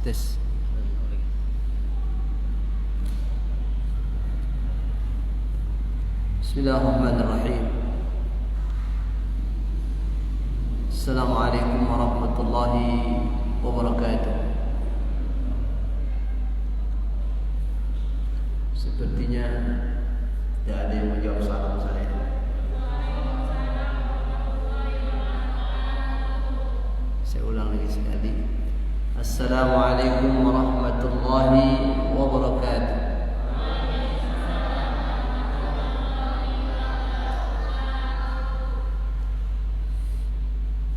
Tes. Bismillahirrahmanirrahim. Assalamualaikum warahmatullahi wabarakatuh. Sepertinya tidak ada yang menjawab salam saya. Saya ulang lagi sekali. Assalamualaikum warahmatullahi wabarakatuh.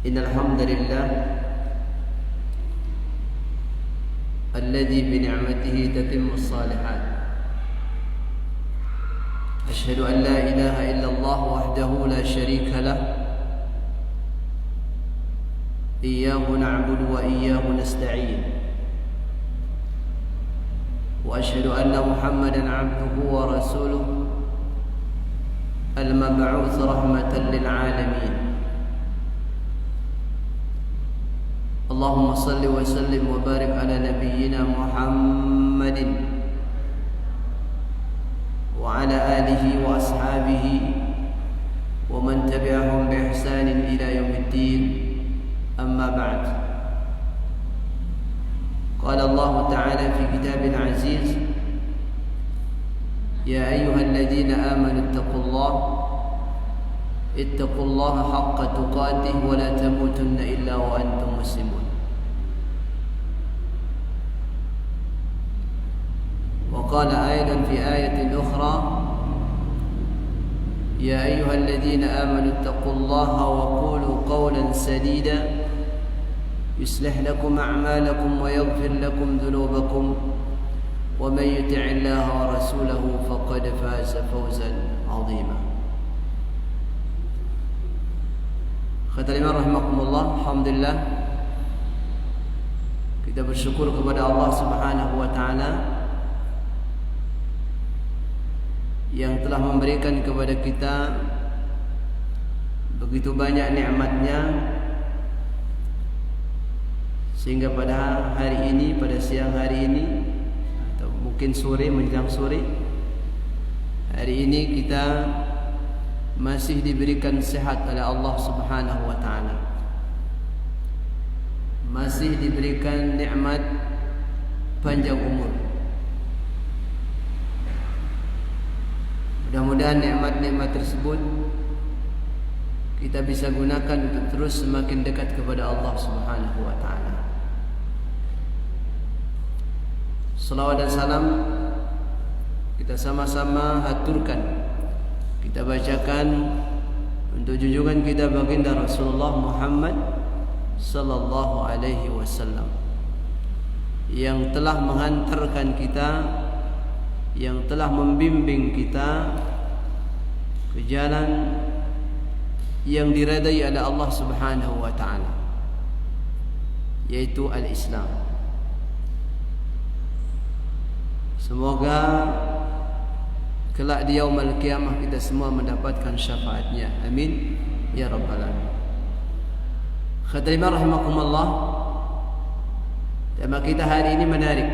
Innal hamdalillah alladzi bi ni'matihi tatimmu shalihat. Asyhadu an la ilaha illallah wahdahu la syarika lah. Iyyahu na'budu wa iyyahu nasta'in. Wa asyhadu anna Muhammadan 'abduhu wa rasuluhu al-mab'uts rahmatan lil 'alamin. Allahumma salli wa sallim wa barik ala nabiyyina Muhammadin wa ala alihi wa ashabihi wa man tabi'ahum bi ihsanin ila yaumiddin. أما بعد قال الله تعالى في كتابه العزيز يا أيها الذين آمنوا اتقوا الله حق تقاته ولا تموتن إلا وأنتم مسلمون. وقال أيضا في آية أخرى يا أيها الذين آمنوا اتقوا الله وقولوا قولا سديدا يصلح لكم أعمالكم ويغفر لكم ذنوبكم ومن يطع الله ورسوله فقد فاز فوزا عظيما. Khatamina rahimakumullah. Alhamdulillah, kita bersyukur kepada Allah Subhanahu wa taala yang telah memberikan kepada kita begitu banyak nikmatnya, sehingga pada hari ini, pada siang hari ini, atau mungkin sore menjelang sore hari ini, kita masih diberikan sehat oleh Allah Subhanahu wa taala. Masih diberikan nikmat panjang umur. Mudah-mudahan nikmat-nikmat tersebut kita bisa gunakan untuk terus semakin dekat kepada Allah Subhanahu wa taala. Salawat dan salam kita sama-sama haturkan, kita bacakan untuk junjungan kita baginda Rasulullah Muhammad sallallahu alaihi wasallam, yang telah menghantarkan kita, yang telah membimbing kita ke jalan yang diridai oleh Allah Subhanahu wa taala, yaitu al-Islam. Semoga kelak di yaumul qiyamah kita semua mendapatkan syafaatnya. Amin ya rabbal alamin. Khatimah rahimakumullah. Tema kita hari ini menarik.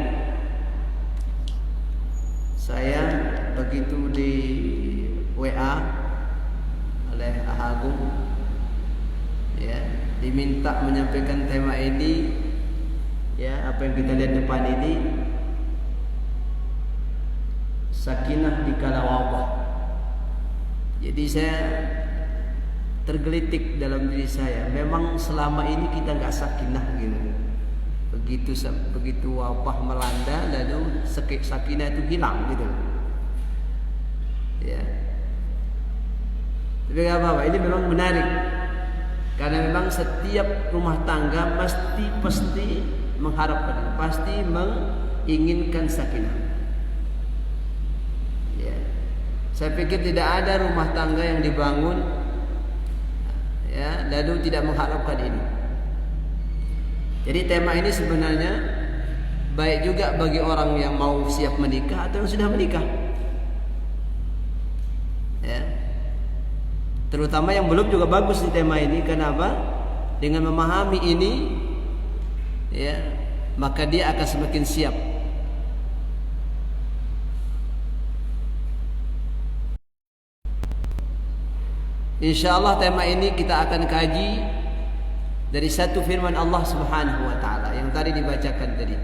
Saya begitu di WA oleh Agung, ya, diminta menyampaikan tema ini, ya, apa yang kita lihat depan ini, sakinah di kala wabah. Jadi saya tergelitik dalam diri saya. Memang selama ini kita nggak sakinah gitu. Begitu wabah melanda, lalu sakinah itu hilang gitu. Ya. Tapi nggak apa-apa. Ini memang menarik. Karena memang setiap rumah tangga pasti mengharapkan, pasti menginginkan sakinah. Saya pikir tidak ada rumah tangga yang dibangun, ya, lalu tidak mengharapkan ini. Jadi tema ini sebenarnya baik juga bagi orang yang mau siap menikah atau yang sudah menikah, ya. Terutama yang belum juga bagus di tema ini. Kenapa? Dengan memahami ini, ya, maka dia akan semakin siap. InsyaAllah tema ini kita akan kaji dari satu firman Allah Subhanahu wa ta'ala yang tadi dibacakan tadi,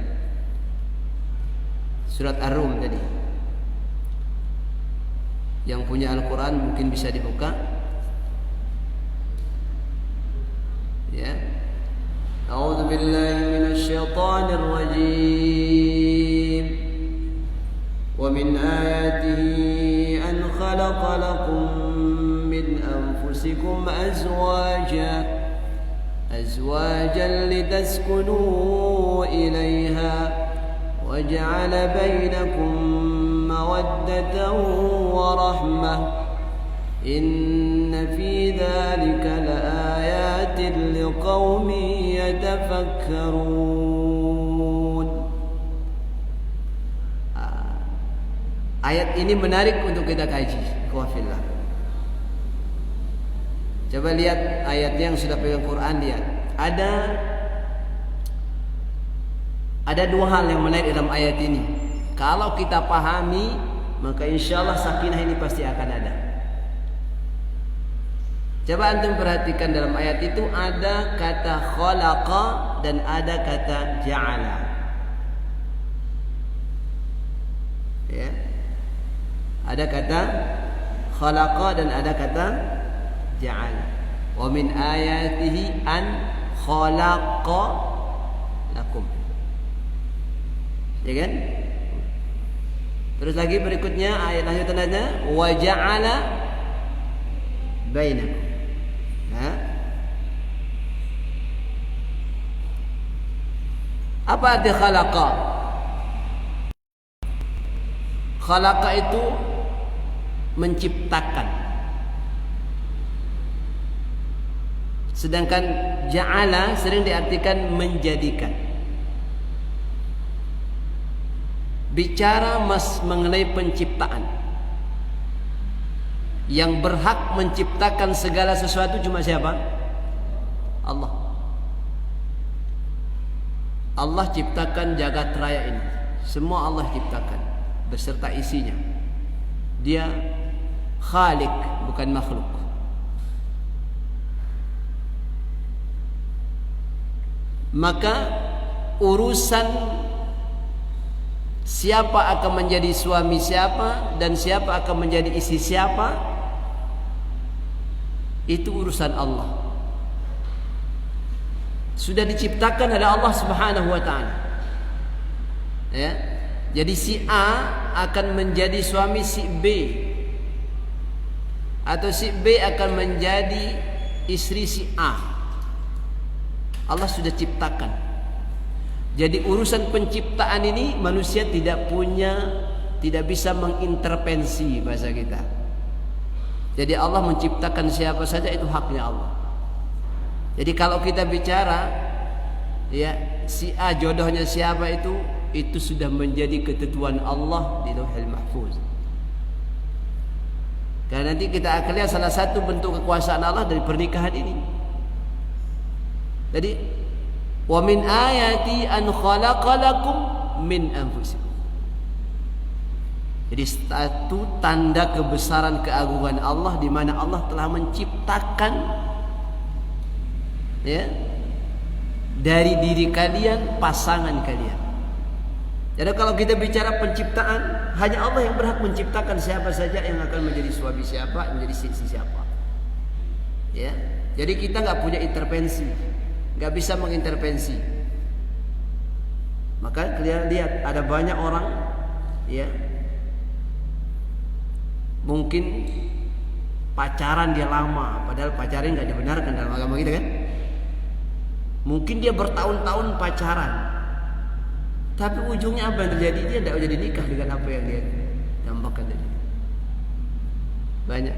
surat Ar-Rum tadi. Yang punya Al-Quran mungkin bisa dibuka, ya. A'udzu billahi minasy syaithanir rajim. Wa min ayatihi an khalaqa lakum من أنفسكم أزواجا لتسكنوا إليها وجعل بينكم مودة ورحمة إن في ذلك لآيات لقوم يتفكرون. Ayat ini menarik untuk kita kaji. Wafillah. Coba lihat ayatnya yang sudah pegang Quran, lihat. Ada dua hal yang menarik dalam ayat ini. Kalau kita pahami, maka insya Allah sakinah ini pasti akan ada. Coba antum perhatikan dalam ayat itu ada kata khalaqa dan ada kata ja'ala. Ya. Ada kata khalaqa dan ada kata ja'ala. Wa min ayatihi an khalaqa lakum. Ya kan? Terus lagi berikutnya ayat lanjutannya wa ja'ala bainakum. Apa arti khalaqa? Khalaqa itu menciptakan. Sedangkan ja'ala sering diartikan menjadikan. Bicara mengenai penciptaan. Yang berhak menciptakan segala sesuatu cuma siapa? Allah. Allah ciptakan jagat raya ini. Semua Allah ciptakan beserta isinya. Dia Khalik, bukan makhluk. Maka urusan siapa akan menjadi suami siapa dan siapa akan menjadi istri siapa, itu urusan Allah. Sudah diciptakan oleh Allah Subhanahu wa taala. Ya. Jadi si A akan menjadi suami si B, atau si B akan menjadi istri si A. Allah sudah ciptakan. Jadi urusan penciptaan ini manusia tidak bisa mengintervensi, bahasa kita. Jadi Allah menciptakan siapa saja, itu haknya Allah. Jadi kalau kita bicara ya si A jodohnya siapa, itu sudah menjadi ketentuan Allah di Lauhul Mahfuz. Karena nanti kita akan lihat salah satu bentuk kekuasaan Allah dari pernikahan ini. Jadi wa min ayati an khalaqalakum min anfusikum. Jadi satu tanda kebesaran keagungan Allah di mana Allah telah menciptakan ya dari diri kalian pasangan kalian. Jadi kalau kita bicara penciptaan, hanya Allah yang berhak menciptakan siapa saja yang akan menjadi suami siapa, menjadi istri siapa. Ya, jadi kita nggak punya intervensi, nggak bisa mengintervensi. Maka kalian lihat ada banyak orang, ya, mungkin pacaran dia lama, padahal pacaran nggak dibenarkan dalam agama kita kan. Mungkin dia bertahun-tahun pacaran, tapi ujungnya apa yang terjadi? Dia tidak jadi nikah dengan apa yang dia dambakan tadi. Banyak.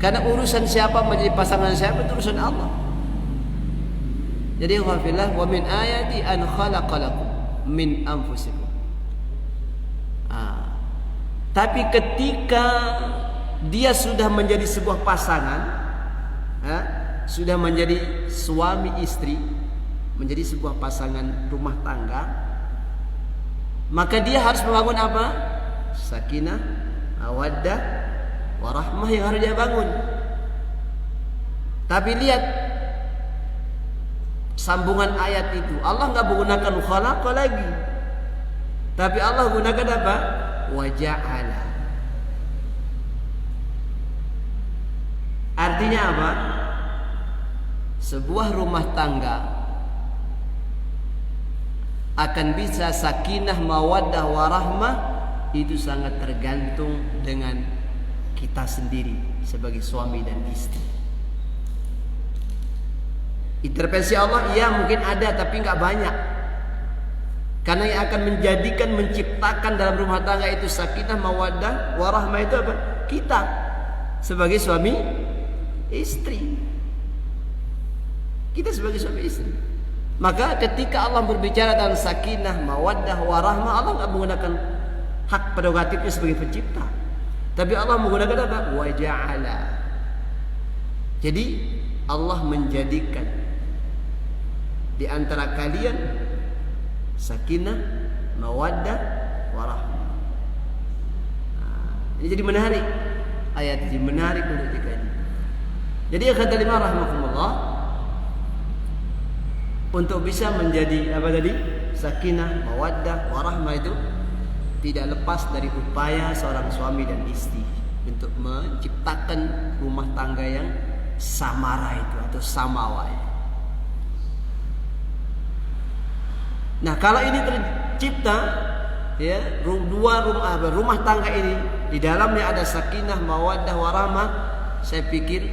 Karena urusan siapa menjadi pasangan siapa itu urusan Allah. Jadi wafillah wa min ayati an khalaqalakum min anfusikum. Tapi ketika dia sudah menjadi sebuah pasangan, sudah menjadi suami istri, menjadi sebuah pasangan rumah tangga, maka dia harus membangun apa? Sakinah, mawaddah, warahmah yang harus dia bangun. Tapi lihat sambungan ayat itu, Allah nggak menggunakan khalaqa lagi, tapi Allah gunakan apa? Waja'ala. Artinya apa? Sebuah rumah tangga akan bisa sakinah, mawaddah, warahmah itu sangat tergantung dengan kita sendiri sebagai suami dan istri. Intervensi Allah ya mungkin ada, tapi nggak banyak. Karena yang akan menjadikan, menciptakan dalam rumah tangga itu sakinah, mawaddah, warahmah itu apa? Kita sebagai suami istri. Kita sebagai suami istri. Maka ketika Allah berbicara tentang sakinah, mawaddah, warahmah, Allah nggak menggunakan hak prerogatifnya sebagai pencipta, tapi Allah menggunakan apa? Waja'ala. Jadi Allah menjadikan di antara kalian sakinah, mawaddah, warahmah. Ini jadi menarik. Ayat ini menarik untuk dikaji. Jadi kata lima rahmatullah, untuk bisa menjadi apa tadi? Sakinah, mawaddah, warahmah itu tidak lepas dari upaya seorang suami dan istri untuk menciptakan rumah tangga yang samara itu atau samawa. Nah, kalau ini tercipta ya, rumah tangga ini di dalamnya ada sakinah, mawaddah, warahmah, saya pikir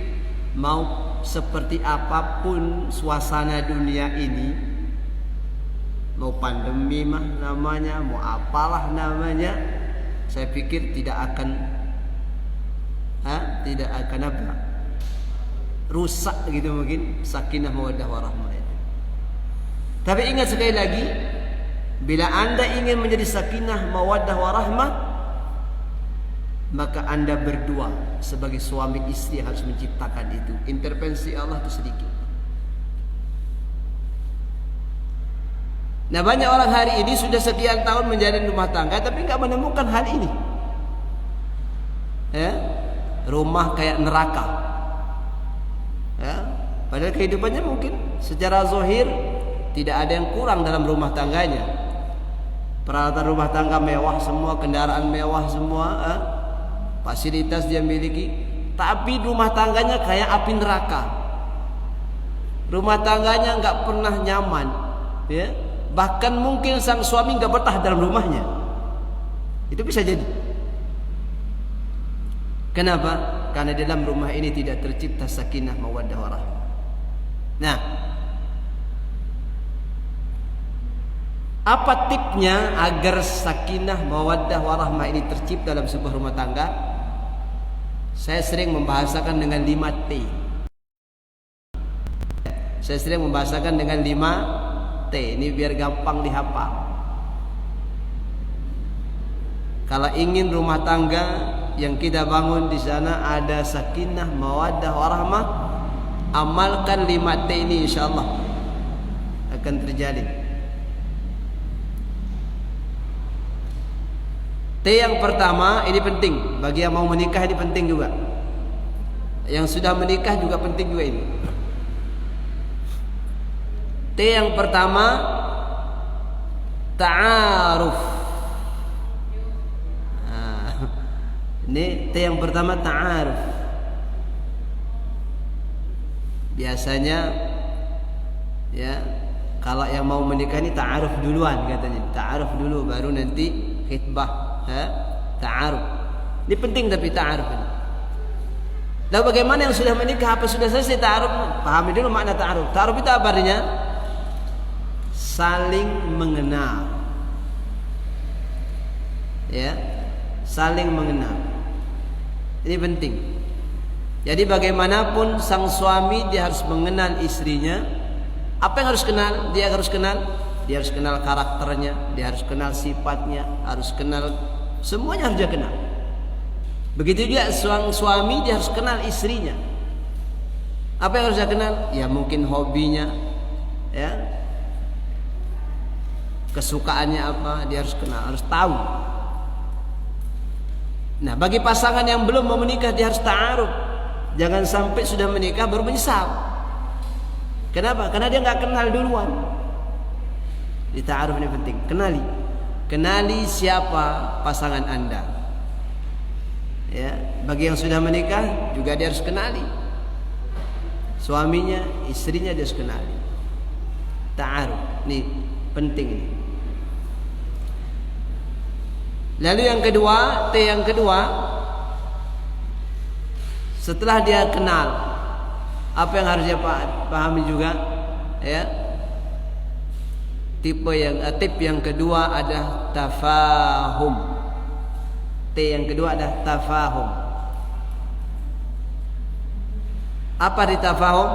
mau seperti apapun suasana dunia ini, mau pandemi mah namanya, mau apalah namanya, saya pikir tidak akan apa, rusak gitu mungkin sakinah mawaddah warahmah itu. Tapi ingat sekali lagi, bila Anda ingin menjadi sakinah mawaddah warahmah, maka Anda berdua sebagai suami istri harus menciptakan itu. Intervensi Allah itu sedikit. Nah, banyak orang hari ini sudah sekian tahun menjalin rumah tangga tapi nggak menemukan hal ini. Ya, rumah kayak neraka. Ya, padahal kehidupannya mungkin secara zahir tidak ada yang kurang dalam rumah tangganya. Peralatan rumah tangga mewah semua, kendaraan mewah semua, fasilitas dia miliki. Tapi rumah tangganya kayak api neraka. Rumah tangganya nggak pernah nyaman, ya. Bahkan mungkin sang suami nggak betah dalam rumahnya. Itu bisa jadi. Kenapa? Karena dalam rumah ini tidak tercipta sakinah mawaddah warahmah. Nah, apa tipnya agar sakinah mawaddah warahmah ini tercipta dalam sebuah rumah tangga? Saya sering membahasakan dengan 5T. Saya sering membahasakan dengan 5T. Ini biar gampang dihafal. Kalau ingin rumah tangga yang kita bangun di sana ada sakinah mawaddah warahmah, amalkan 5T ini, insyaallah akan terjadi. T yang pertama ini penting bagi yang mau menikah, ini penting juga. Yang sudah menikah juga penting juga ini. T yang pertama, ta'aruf. Ini T yang pertama, ta'aruf. Biasanya ya, kalau yang mau menikah ini ta'aruf duluan katanya. Ta'aruf dulu baru nanti khitbah, ta'aruf. Ini penting tapi ta'aruf ini. Lalu bagaimana yang sudah menikah, apa sudah selesai ta'aruf? Pahami dulu makna ta'aruf. Ta'aruf itu apa artinya? Saling mengenal. Ya, saling mengenal. Ini penting. Jadi bagaimanapun sang suami dia harus mengenal istrinya. Apa yang harus kenal? Dia harus kenal. Dia harus kenal karakternya, dia harus kenal sifatnya, harus kenal semuanya, harus dia kenal. Begitu juga sang suami dia harus kenal istrinya. Apa yang harus dia kenal? Ya mungkin hobinya, ya, kesukaannya apa, dia harus kenal, harus tahu. Nah, bagi pasangan yang belum mau menikah dia harus ta'aruf. Jangan sampai sudah menikah baru menyesal. Kenapa? Karena dia nggak kenal duluan. Di ta'aruf ini penting. Kenali siapa pasangan Anda. Ya, bagi yang sudah menikah juga dia harus kenali suaminya, istrinya dia harus kenali. Ta'aruf. Ini penting ini. Lalu yang kedua, T yang kedua, setelah dia kenal, apa yang harus dia pahami juga, ya. Tip yang kedua adalah tafahum. T yang kedua adalah tafahum. Apa di tafahum?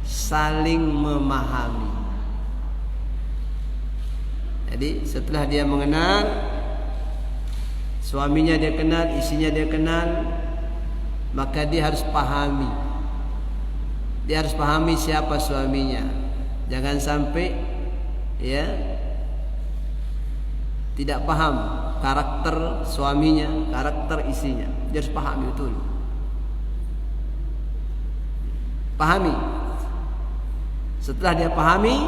Saling memahami. Jadi setelah dia mengenal suaminya, dia kenal istrinya, dia kenal, maka dia harus pahami. Dia harus pahami siapa suaminya. Jangan sampai ya tidak paham karakter suaminya, karakter istrinya. Dia harus pahami betul. Pahami. Setelah dia pahami,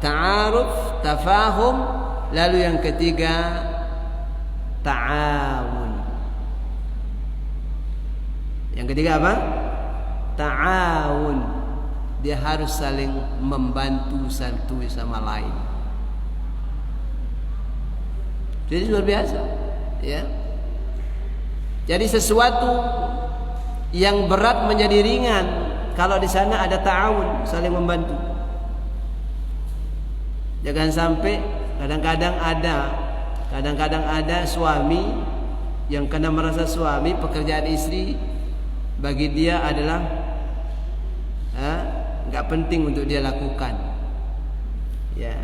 ta'aruf, tafahum, lalu yang ketiga ta'awun. Yang ketiga apa? Ta'awun. Dia harus saling membantu satu sama lain. Jadi luar biasa, ya. Jadi sesuatu yang berat menjadi ringan kalau di sana ada ta'awun, saling membantu. Jangan sampai kadang-kadang ada suami yang karena merasa suami pekerjaan istri bagi dia adalah nggak penting untuk dia lakukan, ya,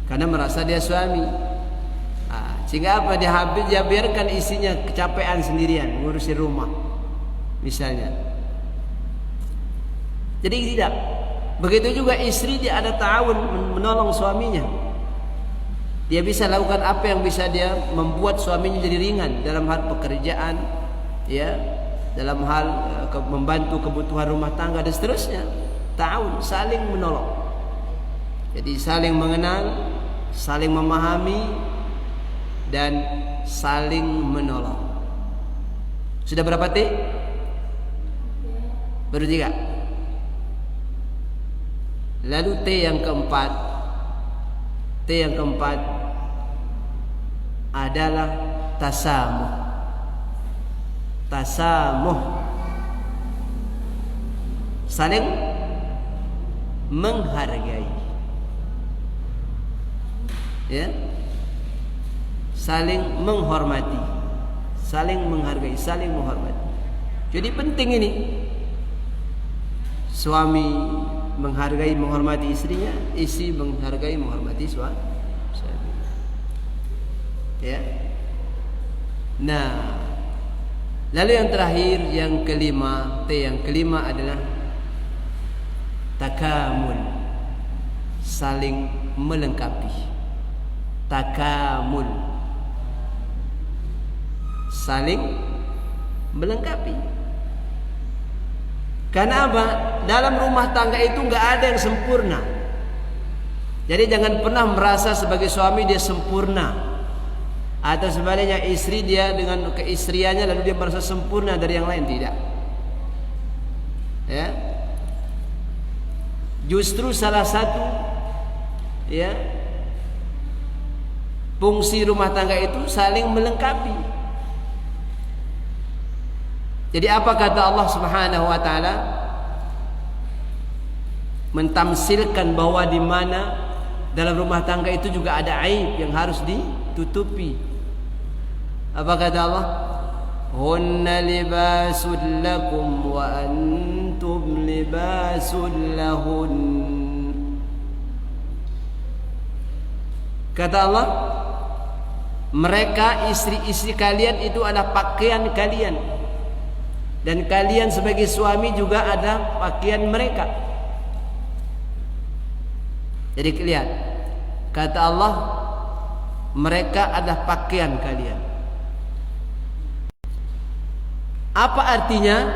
karena merasa dia suami. Sehingga apa, dia biarkan istrinya kecapean sendirian ngurusin rumah misalnya. Jadi tidak. Begitu juga istri, dia ada ta'awun, menolong suaminya. Dia bisa lakukan apa yang bisa dia membuat suaminya jadi ringan dalam hal pekerjaan, ya, dalam hal membantu kebutuhan rumah tangga dan seterusnya. Ta'awun, saling menolong. Jadi saling mengenal, saling memahami, dan saling menolong. Sudah berapa T? Baru 3. Lalu T yang keempat adalah tasamuh, saling menghargai, ya, saling menghormati, saling menghargai, saling menghormati. Jadi penting ini, suami menghargai, menghormati istrinya, istri menghargai, menghormati suami. Ya. Nah, lalu yang terakhir, yang kelima, T yang kelima adalah takamul, saling melengkapi. Takamul, saling melengkapi. Karena apa? Dalam rumah tangga itu nggak ada yang sempurna. Jadi jangan pernah merasa sebagai suami dia sempurna, atau sebaliknya istri dia dengan keistriannya lalu dia merasa sempurna dari yang lain. Tidak. Ya. Justru salah satu, ya, fungsi rumah tangga itu saling melengkapi. Jadi apa kata Allah Subhanahu wa taala? Mentamsilkan bahwa di mana dalam rumah tangga itu juga ada aib yang harus ditutupi. Apa kata Allah? Hunna libasul lakum wa antum libasul lahun. Kata Allah, mereka istri-istri kalian itu adalah pakaian kalian, dan kalian sebagai suami juga ada pakaian mereka. Jadi lihat, kata Allah, mereka adalah pakaian kalian. Apa artinya?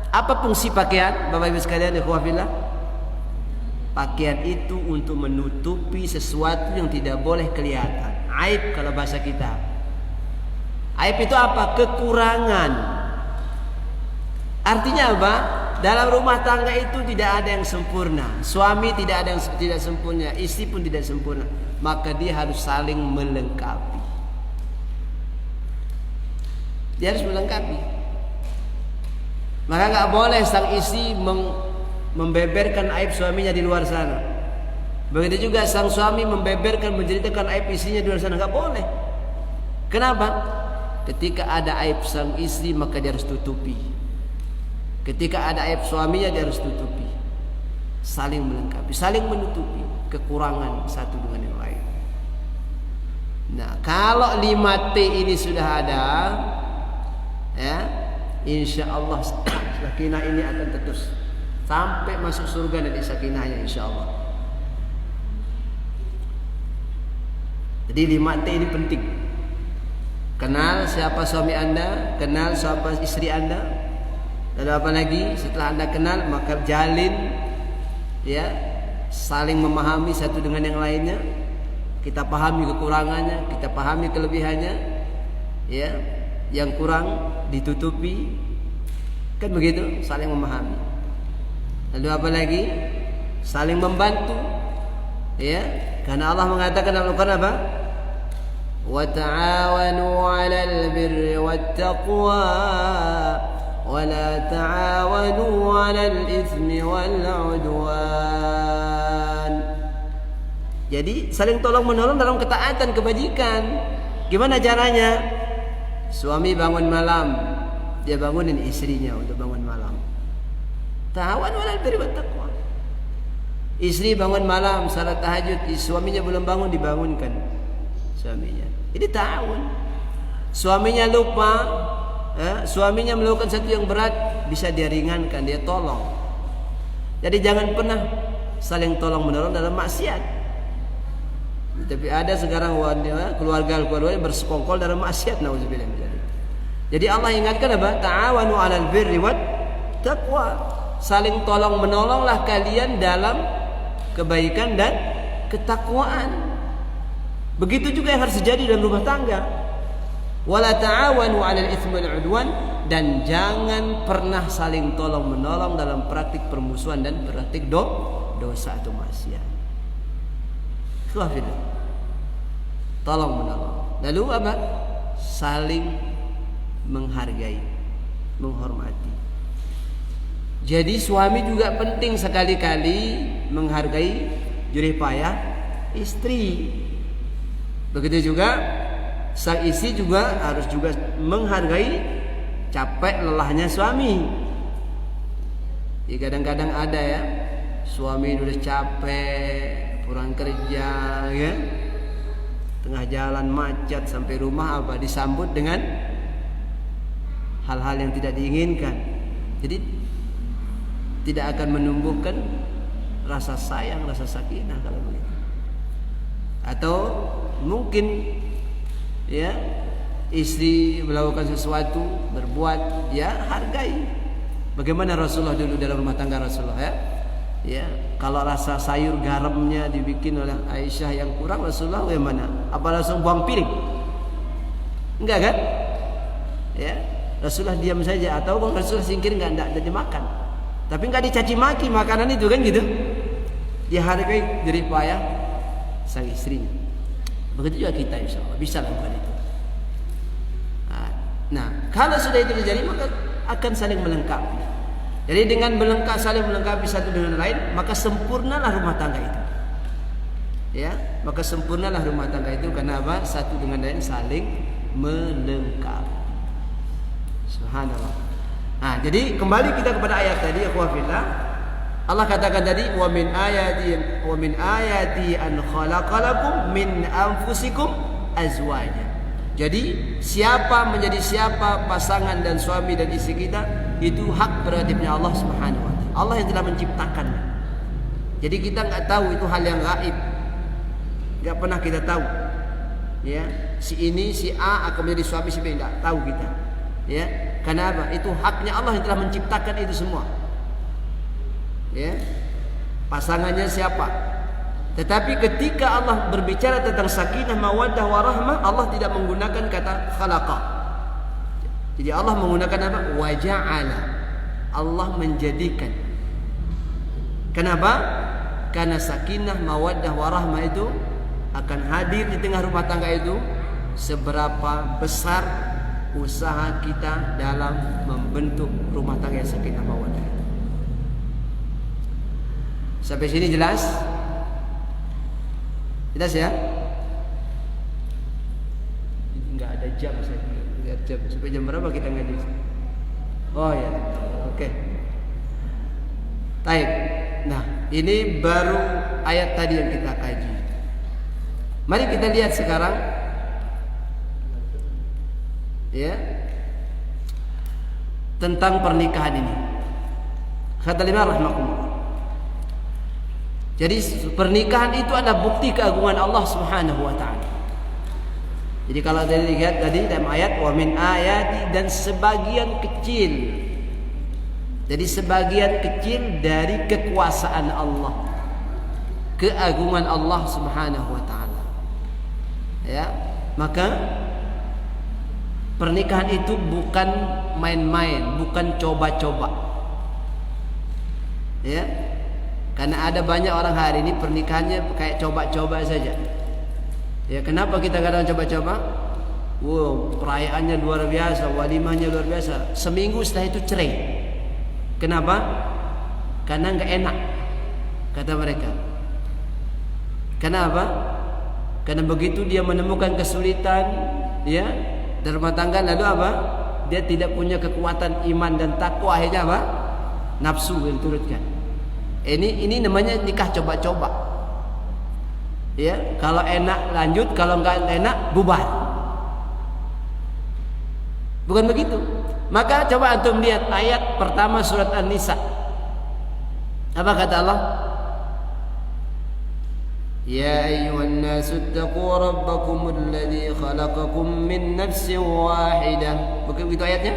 Apa fungsi pakaian? Bapak Ibu sekalian, ikhwah fillah. Pakaian itu untuk menutupi sesuatu yang tidak boleh kelihatan. Aib kalau bahasa kita. Aib itu apa? Kekurangan. Artinya apa? Dalam rumah tangga itu tidak ada yang sempurna. Suami tidak ada yang tidak sempurna, istri pun tidak sempurna. Maka dia harus saling melengkapi. Dia harus melengkapi. Maka nggak boleh sang istri membeberkan aib suaminya di luar sana. Begitu juga sang suami membeberkan, menceritakan aib istrinya di luar sana. Nggak boleh. Kenapa? Ketika ada aib sang istri, maka dia harus tutupi. Ketika ada aib suaminya, dia harus tutupi. Saling melengkapi, saling menutupi kekurangan satu dengan yang lain. Nah, kalau 5T ini sudah ada, ya, insya Allah sakinah ini akan terus sampai masuk surga dan sakinahnya, insya Allah. Jadi 5T ini penting. Kenal siapa suami Anda, kenal siapa istri Anda. Lalu apa lagi? Setelah Anda kenal, maka jalin, ya, saling memahami satu dengan yang lainnya. Kita pahami kekurangannya, kita pahami kelebihannya, ya. Yang kurang ditutupi. Kan begitu, saling memahami. Lalu apa lagi? Saling membantu, ya. Karena Allah mengatakan dalam Al-Quran apa? Wa ta'awanu 'alal birri wat taqwa ولا تعاونوا على الإثم والعدوان. Jadi saling tolong menolong dalam ketaatan kebajikan. Gimana caranya? Suami bangun malam, dia bangunin istrinya untuk bangun malam. Ta'awanu 'alal birri wat taqwa. Istri bangun malam salat tahajud, suaminya belum bangun dibangunkan suaminya. Ini ta'awun. Suaminya lupa, suaminya melakukan sesuatu yang berat, bisa dia ringankan, dia tolong. Jadi jangan pernah saling tolong menolong dalam maksiat. Tapi ada sekarang keluarga yang bersekongkol dalam maksiat, nauzubillah. Jadi Allah ingatkan apa? Ta'awanu 'alal birri wat taqwa. Saling tolong menolonglah kalian dalam kebaikan dan ketakwaan. Begitu juga yang harus terjadi dalam rumah tangga. Wala ta'awanu 'alal itsmi wal 'udwan, dan jangan pernah saling tolong menolong dalam praktik permusuhan dan praktik dosa atau maksiat. Tolong menolong. Lalu apa? Saling menghargai, menghormati. Jadi suami juga penting sekali-kali menghargai jerih payah istri. Begitu juga sang istri juga harus juga menghargai capek lelahnya suami. Ya, kadang-kadang ada ya, suami udah capek pulang kerja ya, tengah jalan macet sampai rumah apa disambut dengan hal-hal yang tidak diinginkan. Jadi tidak akan menumbuhkan rasa sayang, rasa sakinah kalau begitu. Atau mungkin ya istri melakukan sesuatu, berbuat, ya hargai. Bagaimana Rasulullah dulu dalam rumah tangga Rasulullah ya? Ya, kalau rasa sayur garamnya dibikin oleh Aisyah yang kurang, Rasulullah bagaimana? Apa langsung buang piring? Enggak kan? Ya, Rasulullah diam saja, atau kalau Rasulullah singkir enggak jadi makan. Tapi enggak dicaci maki makanan itu kan gitu. Dihargai jerih payah sang istrinya. Begitu juga kita insyaallah bisa lakukan itu. Nah, kalau sudah itu terjadi maka akan saling melengkapi. Jadi dengan saling melengkapi satu dengan lain, maka sempurnalah rumah tangga itu. Ya, maka sempurnalah rumah tangga itu karena apa? Satu dengan lain saling melengkapi. Subhanallah. Nah, jadi kembali kita kepada ayat tadi, akhwafillah. Allah katakan tadi, wa min ayati an khalaqalakum min anfusikum azwaja. Jadi siapa menjadi siapa pasangan dan suami dan istri kita, itu hak prerogatifnya Allah Subhanahu wa taala. Allah yang telah menciptakannya. Jadi kita enggak tahu, itu hal yang gaib. Enggak pernah kita tahu. Ya, si ini si A akan menjadi suami si B, enggak tahu kita. Ya, karena apa? Itu haknya Allah yang telah menciptakan itu semua. Ya. Pasangannya siapa? Tetapi ketika Allah berbicara tentang sakinah, mawaddah, warahmah, Allah tidak menggunakan kata khalaqa. Jadi Allah menggunakan apa? Waja'ala. Allah menjadikan. Kenapa? Karena sakinah, mawaddah, warahmah itu akan hadir di tengah rumah tangga itu seberapa besar usaha kita dalam membentuk rumah tangga yang sakinah, mawaddah. Sampai sini jelas? Jelas ya? Enggak ada jam, saya lihat jam. Sampai jam berapa kita ngaji? Oh ya, oke. Baik. Nah, ini baru ayat tadi yang kita kaji. Mari kita lihat sekarang, ya, tentang pernikahan ini. Kata lima rahmakumullah. Jadi pernikahan itu adalah bukti keagungan Allah Subhanahu wa taala. Jadi kalau tadi lihat tadi dalam ayat wa min ayati, dan sebagian kecil. Jadi sebagian kecil dari kekuasaan Allah, keagungan Allah Subhanahu wa taala. Ya, maka pernikahan itu bukan main-main, bukan coba-coba. Ya. Karena ada banyak orang hari ini pernikahannya kayak coba-coba saja. Ya, kenapa kita kadang coba-coba? Wow, perayaannya luar biasa, walimahnya luar biasa. Seminggu setelah itu cerai. Kenapa? Karena nggak enak, kata mereka. Kenapa? Karena begitu dia menemukan kesulitan, ya, dalam rumah tangga, lalu apa? Dia tidak punya kekuatan iman dan takwa, akhirnya apa? Nafsu yang diturutkan. Ini namanya nikah coba-coba. Ya, kalau enak lanjut, kalau nggak enak bubar. Bukan begitu. Maka coba antum lihat ayat pertama surat An-Nisa. Apa kata Allah? Ya ayyuhan nasu ittaqu rabbakum alladhi khalaqakum min nafsin wahidah. Begitu ayatnya?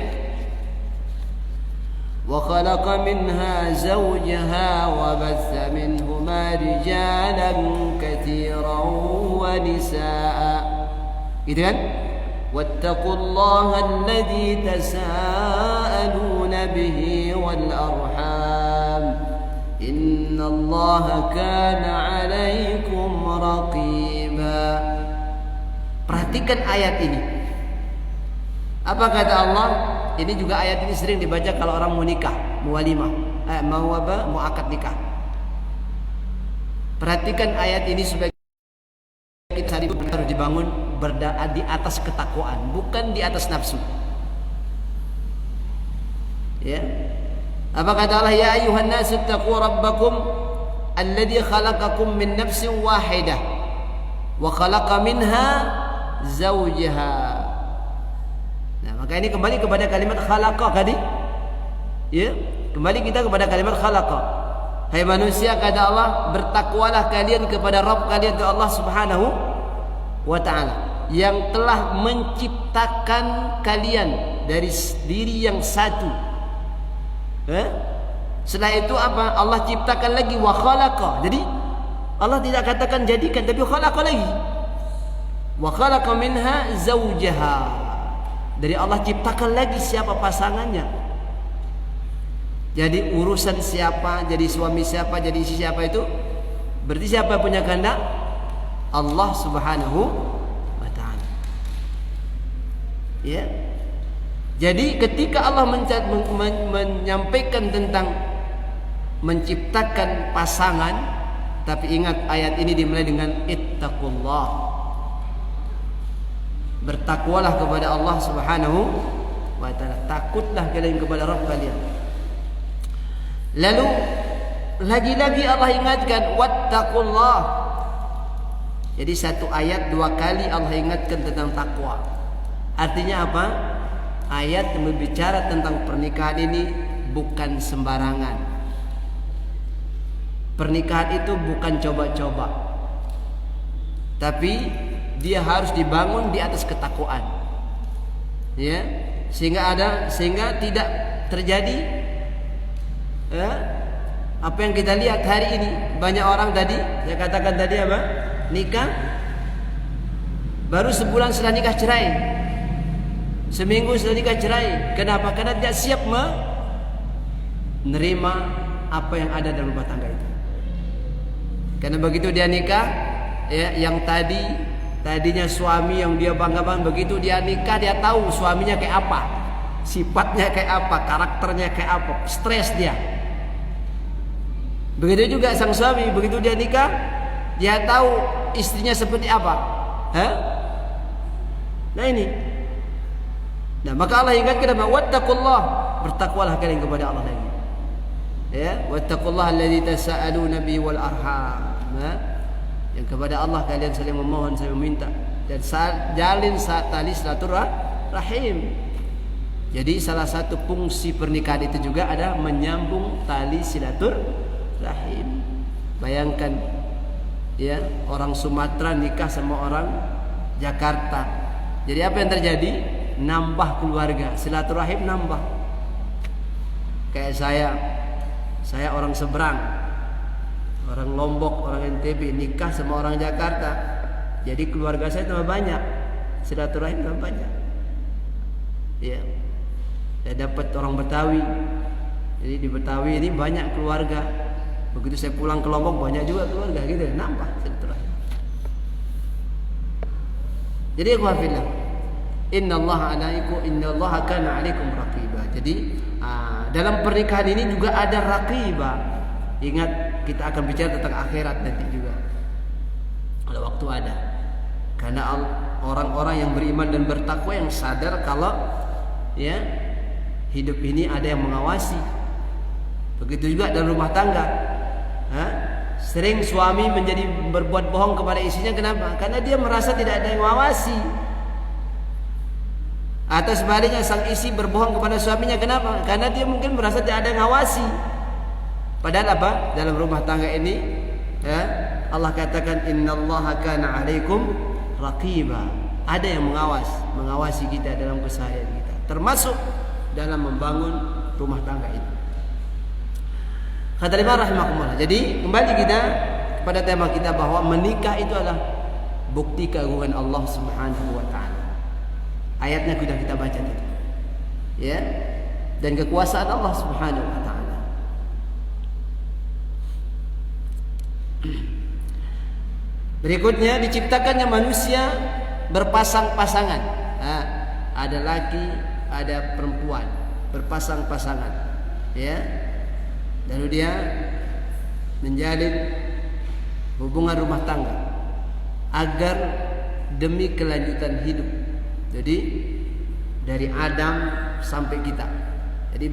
Wa khalaqa minha zawjaha wa batha minhuma rijalan katsiran wa nisaa. Gitu kan? Wattaqullaha alladhi tasaaluna bihi wal arham. Innallaha kana 'alaikum raqiba. Perhatikan ayat ini. Apa kata Allah? Ini juga ayat ini sering dibaca kalau orang mau nikah, mau walimah, mau akad nikah. Perhatikan ayat ini supaya kita harus dibangun di atas ketakwaan, bukan di atas nafsu. Ya. Apa kata Allah? Ya ayuhan nasu ittaqu rabbakum alladhi khalaqakum min nafsin wahidah wa khalaqa minha zawjaha. Nah, maka ini kembali kepada kalimat khalaqa tadi. Ya, kembali kita kepada kalimat khalaqa. Hai manusia, kata Allah, bertakwalah kalian kepada Rabb kalian, ke Allah Subhanahu wa taala, yang telah menciptakan kalian dari diri yang satu. Setelah itu apa? Allah ciptakan lagi wa khalaqa. Jadi Allah tidak katakan jadikan, tapi khalaqa lagi. Wa khalaqa minha zawjaha. Dari Allah ciptakan lagi siapa pasangannya. Jadi urusan siapa, jadi suami siapa, jadi istri siapa, itu berarti siapa punya kehendak? Allah Subhanahu wa taala. Ya. Jadi ketika Allah menyampaikan tentang menciptakan pasangan, tapi ingat ayat ini dimulai dengan ittaqullah. Bertakwalah kepada Allah Subhanahu wa taala. Takutlah kalian kepada Rabb kalian. Lalu lagi-lagi Allah ingatkan wattaqullah. Jadi satu ayat dua kali Allah ingatkan tentang takwa. Artinya apa? Ayat yang berbicara tentang pernikahan ini bukan sembarangan. Pernikahan itu bukan coba-coba, tapi dia harus dibangun di atas ketakwaan. Ya, sehingga tidak terjadi apa yang kita lihat hari ini. Banyak orang tadi, saya katakan tadi apa? Nikah baru sebulan setelah nikah cerai. Seminggu setelah nikah cerai. Kenapa? Karena tidak siap menerima apa yang ada dalam rumah tangga itu. Karena begitu dia nikah, ya, yang tadinya suami yang dia banggakan, begitu dia nikah dia tahu suaminya kayak apa, sifatnya kayak apa, karakternya kayak apa, stres dia. Begitu juga sang suami, begitu dia nikah dia tahu istrinya seperti apa. Nah ini. Nah, maka Allah ingatkan apa? Wattaqullah, bertakwalah kalian kepada Allah lagi. Ya, wattaqullaha alladzi tasaaluna bihi wal arham. Yang kepada Allah kalian saling memohon, saling meminta, dan jalin tali silaturahim. Jadi salah satu fungsi pernikahan itu juga ada menyambung tali silaturahim. Bayangkan, ya, orang Sumatera nikah sama orang Jakarta. Jadi apa yang terjadi? Nambah keluarga, silaturahim nambah. Kayak saya orang seberang, orang Lombok, orang NTB, nikah sama orang Jakarta. Jadi keluarga saya tambah banyak, silaturahim tambah banyak. Ya, saya dapat orang Betawi. Jadi di Betawi ini banyak keluarga. Begitu saya pulang ke Lombok banyak juga keluarga, gitu, nambah silaturahim. Jadi aku hafidlah. innallaha kana 'alaikum raqiba. Jadi dalam pernikahan ini juga ada raqibah. Ingat, kita akan bicara tentang akhirat nanti juga. Kalau waktu ada. Karena orang-orang yang beriman dan bertakwa yang sadar kalau ya hidup ini ada yang mengawasi. Begitu juga dalam rumah tangga. Sering suami menjadi berbuat bohong kepada istrinya, kenapa? Karena dia merasa tidak ada yang mengawasi. Atau sebaliknya, sang istri berbohong kepada suaminya, kenapa? Karena dia mungkin merasa tidak ada yang mengawasi. Padahal apa? Dalam rumah tangga ini Allah katakan innallaha kana 'alaikum raqiba. Ada yang mengawasi kita dalam keseharian kita, termasuk dalam membangun rumah tangga itu. Kata Imam rahimakumullah. Jadi kembali kita kepada tema kita bahwa menikah itu adalah bukti keagungan Allah Subhanahu wa taala. Ayatnya sudah kita baca tadi. Ya. Dan kekuasaan Allah Subhanahu wa taala. Berikutnya, diciptakannya manusia berpasang-pasangan. Ada laki, ada perempuan, berpasang-pasangan. Ya. Lalu dia menjalin hubungan rumah tangga agar demi kelanjutan hidup. Jadi dari Adam sampai kita. Jadi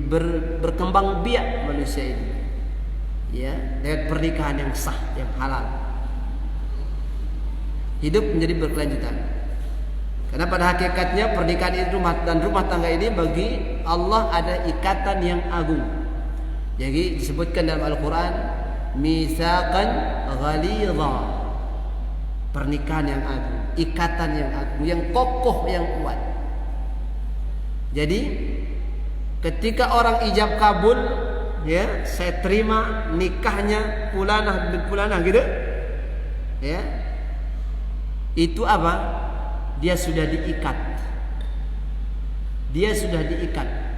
berkembang biak manusia ini. Ya, dengan pernikahan yang sah, yang halal. Hidup menjadi berkelanjutan. Karena pada hakikatnya pernikahan itu rumah tangga ini bagi Allah ada ikatan yang agung. Jadi disebutkan dalam Al-Quran mitsaqan ghalidha, pernikahan yang agung, ikatan yang agung, yang kokoh, yang kuat. Jadi ketika orang ijab kabul, ya, saya terima nikahnya fulanah bin fulanah gitu, ya, itu apa? Dia sudah diikat. Dia sudah diikat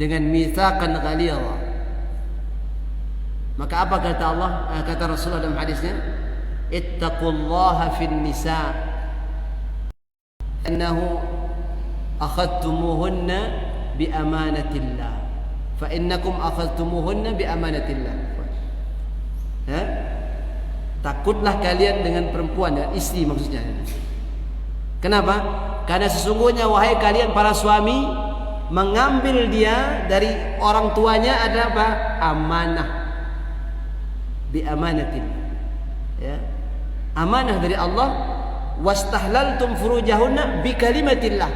dengan mitsaqan ghalidha. Maka apa kata Allah, kata Rasulullah dalam hadisnya, ittaqullaha fin nisa annahu akhadtumuhunna bi amanatillah fa innakum akhadtumuhunna bi amanatillah. Takutlah kalian dengan perempuan, dan istri maksudnya. Kenapa? Karena sesungguhnya wahai kalian para suami mengambil dia dari orang tuanya adalah apa? Amanah. Bi amanatin. Ya. Amanah dari Allah. Wastahlaltum furujahunna bi kalimatillah.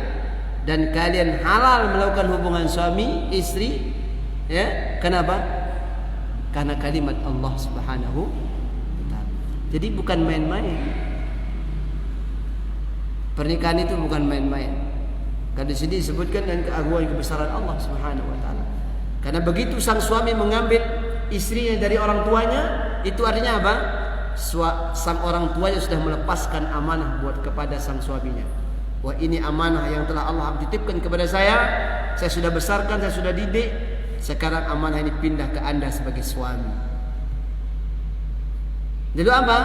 Dan kalian halal melakukan hubungan suami istri, ya. Kenapa? Karena kalimat Allah Subhanahu wa taala. Jadi bukan main-main. Pernikahan itu bukan main-main. Karena di sini disebutkan dengan keagungan kebesaran Allah Subhanahu wa taala. Karena begitu sang suami mengambil istrinya dari orang tuanya, itu artinya apa? Sang orang tuanya sudah melepaskan amanah buat kepada sang suaminya. Wah, ini amanah yang telah Allah titipkan kepada saya sudah besarkan, saya sudah didik. Sekarang amanah ini pindah ke Anda sebagai suami. Lalu apa?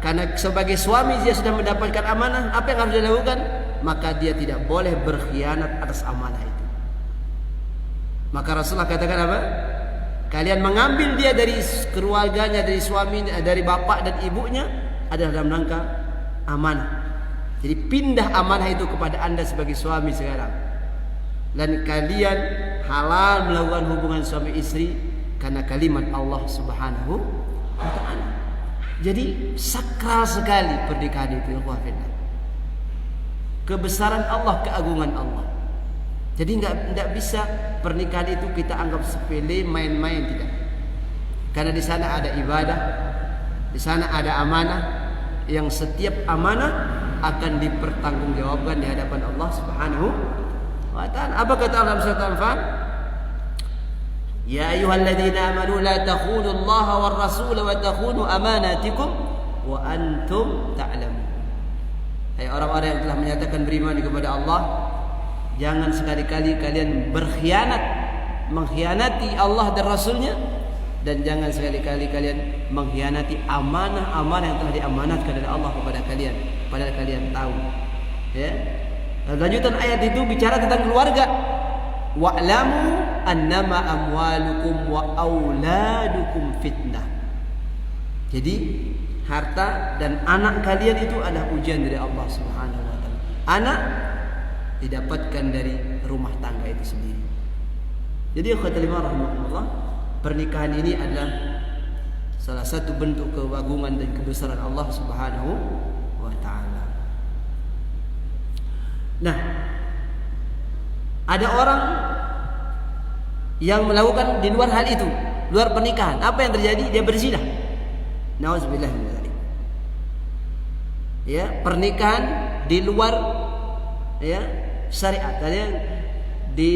Karena sebagai suami dia sudah mendapatkan amanah, apa yang harus dia lakukan? Maka dia tidak boleh berkhianat atas amanah itu. Maka Rasulullah katakan apa? Kalian mengambil dia dari keluarganya, dari suaminya, dari bapak dan ibunya adalah dalam rangka amanah. Jadi pindah amanah itu kepada Anda sebagai suami sekarang. Dan kalian halal melakukan hubungan suami istri karena kalimat Allah Subhanahu wa taala. Jadi sakral sekali pernikahan itu, kebesaran Allah, keagungan Allah. Jadi tidak bisa pernikahan itu kita anggap sepele, main-main, tidak. Karena di sana ada ibadah, di sana ada amanah, yang setiap amanah akan dipertanggungjawabkan di hadapan Allah Subhanahu wa taala. Apa kata Allah dalam surat Al-Anfal? Ya ayyuhalladzina amanu la takhunu Allah war rasul wa takhunu amanatikum wa antum ta'lamun. Hai orang-orang yang telah menyatakan beriman kepada Allah, jangan sekali-kali kalian berkhianat, mengkhianati Allah dan Rasulnya, dan jangan sekali-kali kalian mengkhianati amanah-amanah yang telah diamanatkan oleh Allah kepada kalian, padahal kalian tahu. Ya. Lanjutan ayat itu bicara tentang keluarga. Wa'lamu annama amwalukum wa auladukum fitnah. Jadi harta dan anak kalian itu adalah ujian dari Allah Subhanahu wa taala. Anak didapatkan dari rumah tangga itu sendiri. Jadi ikhwatul rahmatullah, pernikahan ini adalah salah satu bentuk keagungan dan kebesaran Allah Subhanahu wa taala. Nah, ada orang yang melakukan di luar hal itu, luar pernikahan. Apa yang terjadi? Dia berzina. Nauzubillah min dzalik. Ya, pernikahan di luar ya syariat. Ada di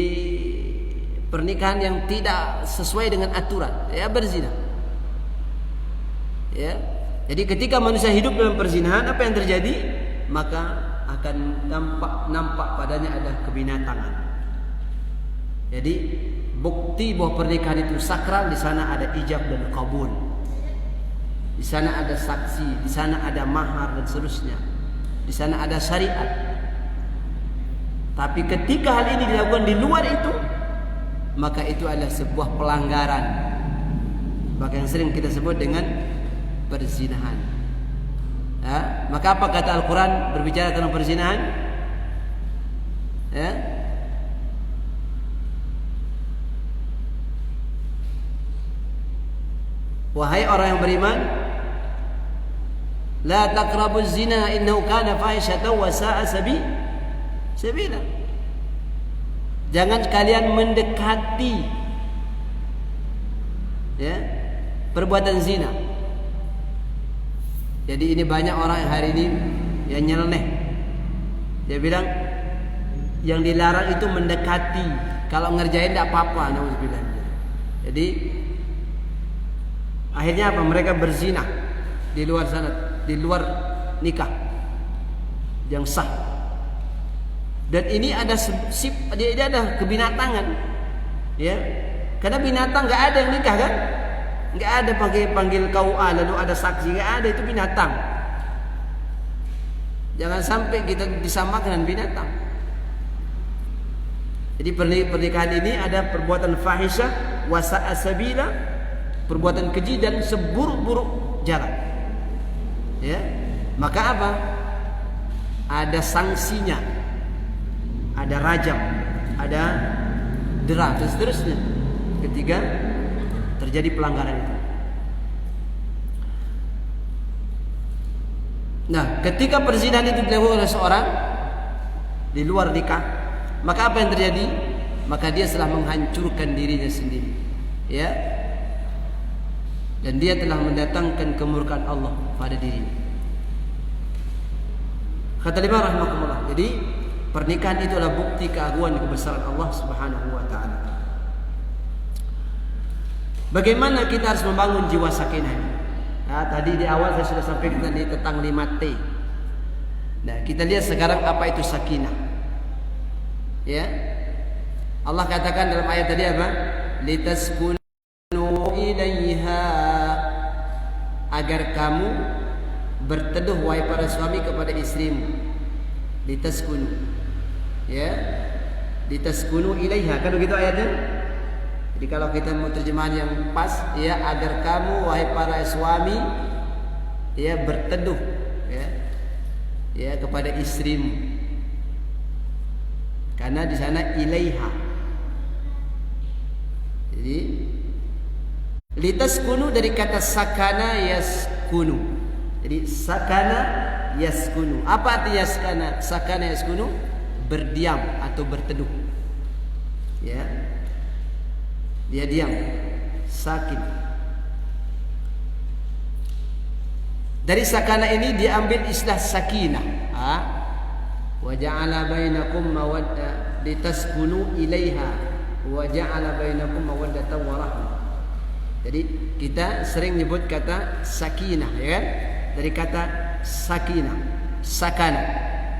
pernikahan yang tidak sesuai dengan aturan, ya berzina. Ya. Jadi ketika manusia hidup dalam perzinahan, apa yang terjadi? Maka akan nampak padanya ada kebinatangan. Jadi bukti bahwa pernikahan itu sakral, di sana ada ijab dan kabul. Di sana ada saksi, di sana ada mahar dan seterusnya. Di sana ada syariat. Tapi ketika hal ini dilakukan di luar itu, maka itu adalah sebuah pelanggaran. Maka yang sering kita sebut dengan perzinahan. Ya, maka apa kata Al-Quran berbicara tentang perzinahan? Ya. Wahai orang yang beriman, la taqrabuz zina innahu kana fahishatan wa sa'a sabila. Jangan kalian mendekati ya perbuatan zina. Jadi ini banyak orang yang hari ini yang nyeleneh. Dia bilang yang dilarang itu mendekati. Kalau ngerjain tidak apa-apa. Nauzubillah. Jadi akhirnya apa? Mereka berzina di luar sana, di luar nikah yang sah. Dan ini ada dia ada kebinatangan, ya. Karena binatang nggak ada yang nikah kan? Nggak ada panggil KUA lalu ada saksi, nggak ada, itu binatang. Jangan sampai kita disamakan dengan binatang. Jadi pernikahan ini ada perbuatan fahisyah, wasa'a sabila, perbuatan keji dan seburuk-buruk jalan. Ya, maka apa? Ada sanksinya, ada rajam, ada dera dan seterusnya ketika terjadi pelanggaran itu. Nah, ketika perzinahan itu dilakukan oleh seorang di luar nikah, maka apa yang terjadi? Maka dia telah menghancurkan dirinya sendiri, ya. Dan dia telah mendatangkan kemurkaan Allah pada dirinya. Kata Imam rahimahullah. Jadi pernikahan itu adalah bukti keagungan dan kebesaran Allah Subhanahu wa taala. Bagaimana kita harus membangun jiwa sakinah? Nah, tadi di awal saya sudah sampaikan tentang 5T. Nah, kita lihat sekarang apa itu sakinah. Ya. Allah katakan dalam ayat tadi apa? Litaskunu ilaiha, agar kamu berteduh wahai para suami kepada istrimu. Litaskunu. Ya. Litaskunu ilaiha. Kan begitu ayatnya? Jadi kalau kita mau terjemahan yang pas, ya, agar kamu wahai para suami ya berteduh ya kepada istrimu. Karena di sana ilaiha. Jadi litaskunu dari kata sakana yaskunu. Jadi sakana yaskunu. Apa artinya sakana? Sakana yaskunu berdiam atau berteduh. Ya. Dia diam, sakin. Dari sakana ini diambil istilah sakinah. Wa ja'ala bainakum mawaddah litaskunu ilaiha wa ja'ala bainakum mawaddatan wa rahmah. Jadi kita sering nyebut kata sakinah, ya kan? Dari kata sakinah, sakana.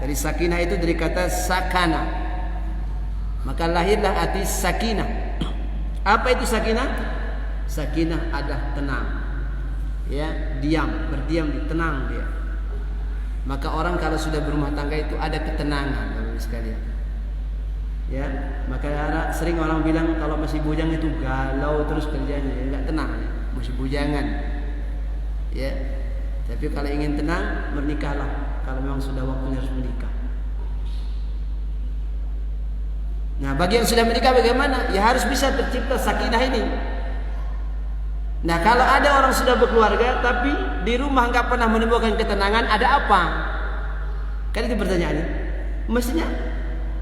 Dari sakinah itu dari kata sakana. Maka lahirlah arti sakinah. Apa itu sakinah? Sakinah adalah tenang. Ya, diam, berdiam, tenang dia. Maka orang kalau sudah berumah tangga itu ada ketenangan, Bapak sekalian. Ya, maka sering orang bilang kalau masih bujang itu galau terus kerjanya, ya, nggak tenang, ya. Masih bujangan. Ya, tapi kalau ingin tenang menikahlah. Kalau memang sudah waktunya harus menikah. Nah, bagi yang sudah menikah bagaimana? Ya harus bisa tercipta sakinah ini. Nah, kalau ada orang sudah berkeluarga tapi di rumah nggak pernah menemukan ketenangan, ada apa? Kan itu pertanyaannya. Mestinya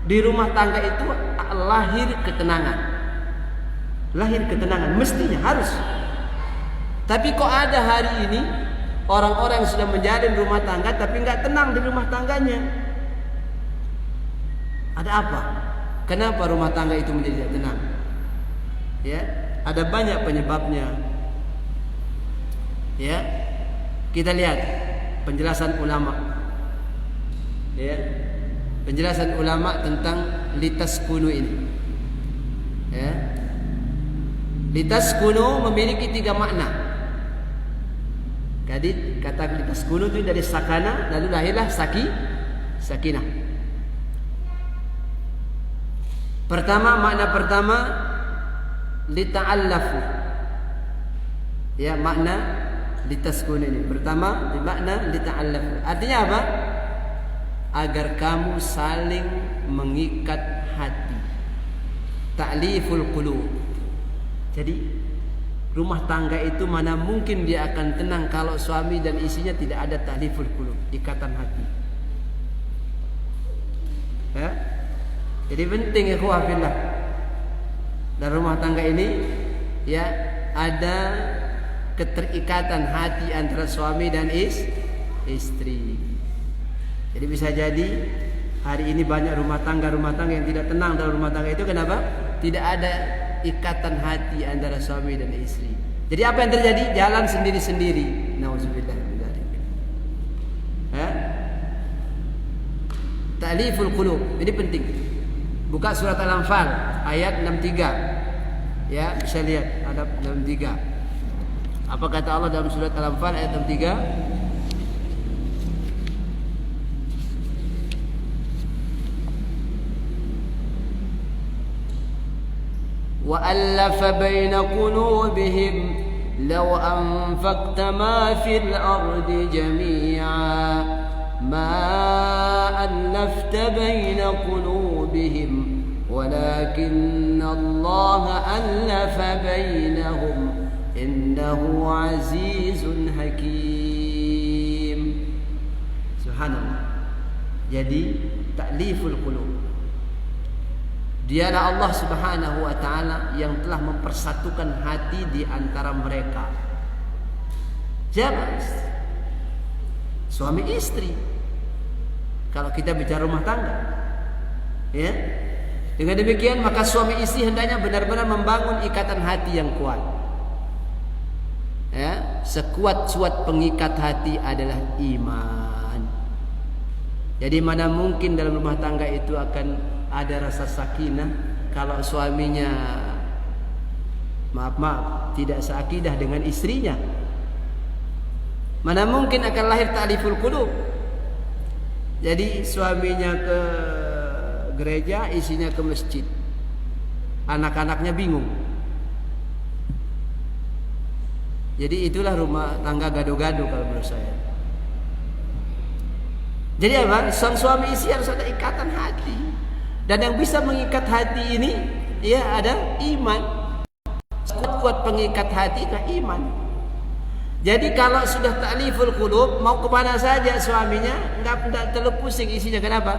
di rumah tangga itu lahir ketenangan. Lahir ketenangan, mestinya harus. Tapi kok ada hari ini orang-orang yang sudah menjalin rumah tangga tapi nggak tenang di rumah tangganya? Ada apa? Kenapa rumah tangga itu menjadi tidak tenang? Ya, ada banyak penyebabnya. Ya, kita lihat penjelasan ulama. Ya, penjelasan ulama tentang litaskunu ini. Ya, litaskunu memiliki 3 makna. Jadi kata litaskunu itu dari sakana, lalu lahirlah sakinah. Makna pertama lita'allafu. Ya, makna litaskunu ini. Pertama, makna lita'allafu. Artinya apa? Agar kamu saling mengikat hati. Ta'liful qulub. Jadi rumah tangga itu mana mungkin dia akan tenang kalau suami dan istrinya tidak ada ta'liful qulub, ikatan hati. Ya? Jadi penting ikhwah fillah, dalam rumah tangga ini ya ada keterikatan hati antara suami dan istri. Jadi bisa jadi hari ini banyak rumah tangga yang tidak tenang dalam rumah tangga itu. Kenapa? Tidak ada ikatan hati antara suami dan istri. Jadi apa yang terjadi? Jalan sendiri-sendiri. Nauzubillah min dzalik. Ya? Ta'liful qulub. Ini penting. Buka surat Al-Anfal ayat 63. Ya, bisa lihat ada 63. Apa kata Allah dalam surat Al-Anfal ayat 63? Wa allafa baina qulubihim law anfaqta ma fil ardi jami'a ma allafta baina qulubihim ولكن الله ألف بينهم إنه عزيز حكيم. Subhanallah. Jadi ta'liful qulub, dialah Allah Subhanahu wa taala yang telah mempersatukan hati di antara mereka. Siapa? Suami istri. Kalau kita bicara rumah tangga, ya. Dengan demikian maka suami istri hendaknya benar-benar membangun ikatan hati yang kuat. Ya, sekuat-kuat pengikat hati adalah iman. Jadi mana mungkin dalam rumah tangga itu akan ada rasa sakinah kalau suaminya maaf tidak seakidah dengan istrinya. Mana mungkin akan lahir ta'liful qulub. Jadi suaminya ke gereja, isinya ke masjid, anak-anaknya bingung. Jadi itulah rumah tangga gado-gado kalau menurut saya. Jadi apa? Sang suami istri harus ada ikatan hati, dan yang bisa mengikat hati ini ya ada iman. Kuat pengikat hati itu iman. Jadi kalau sudah ta'liful qulub, mau kemana saja suaminya nggak terlalu pusing isinya. Kenapa?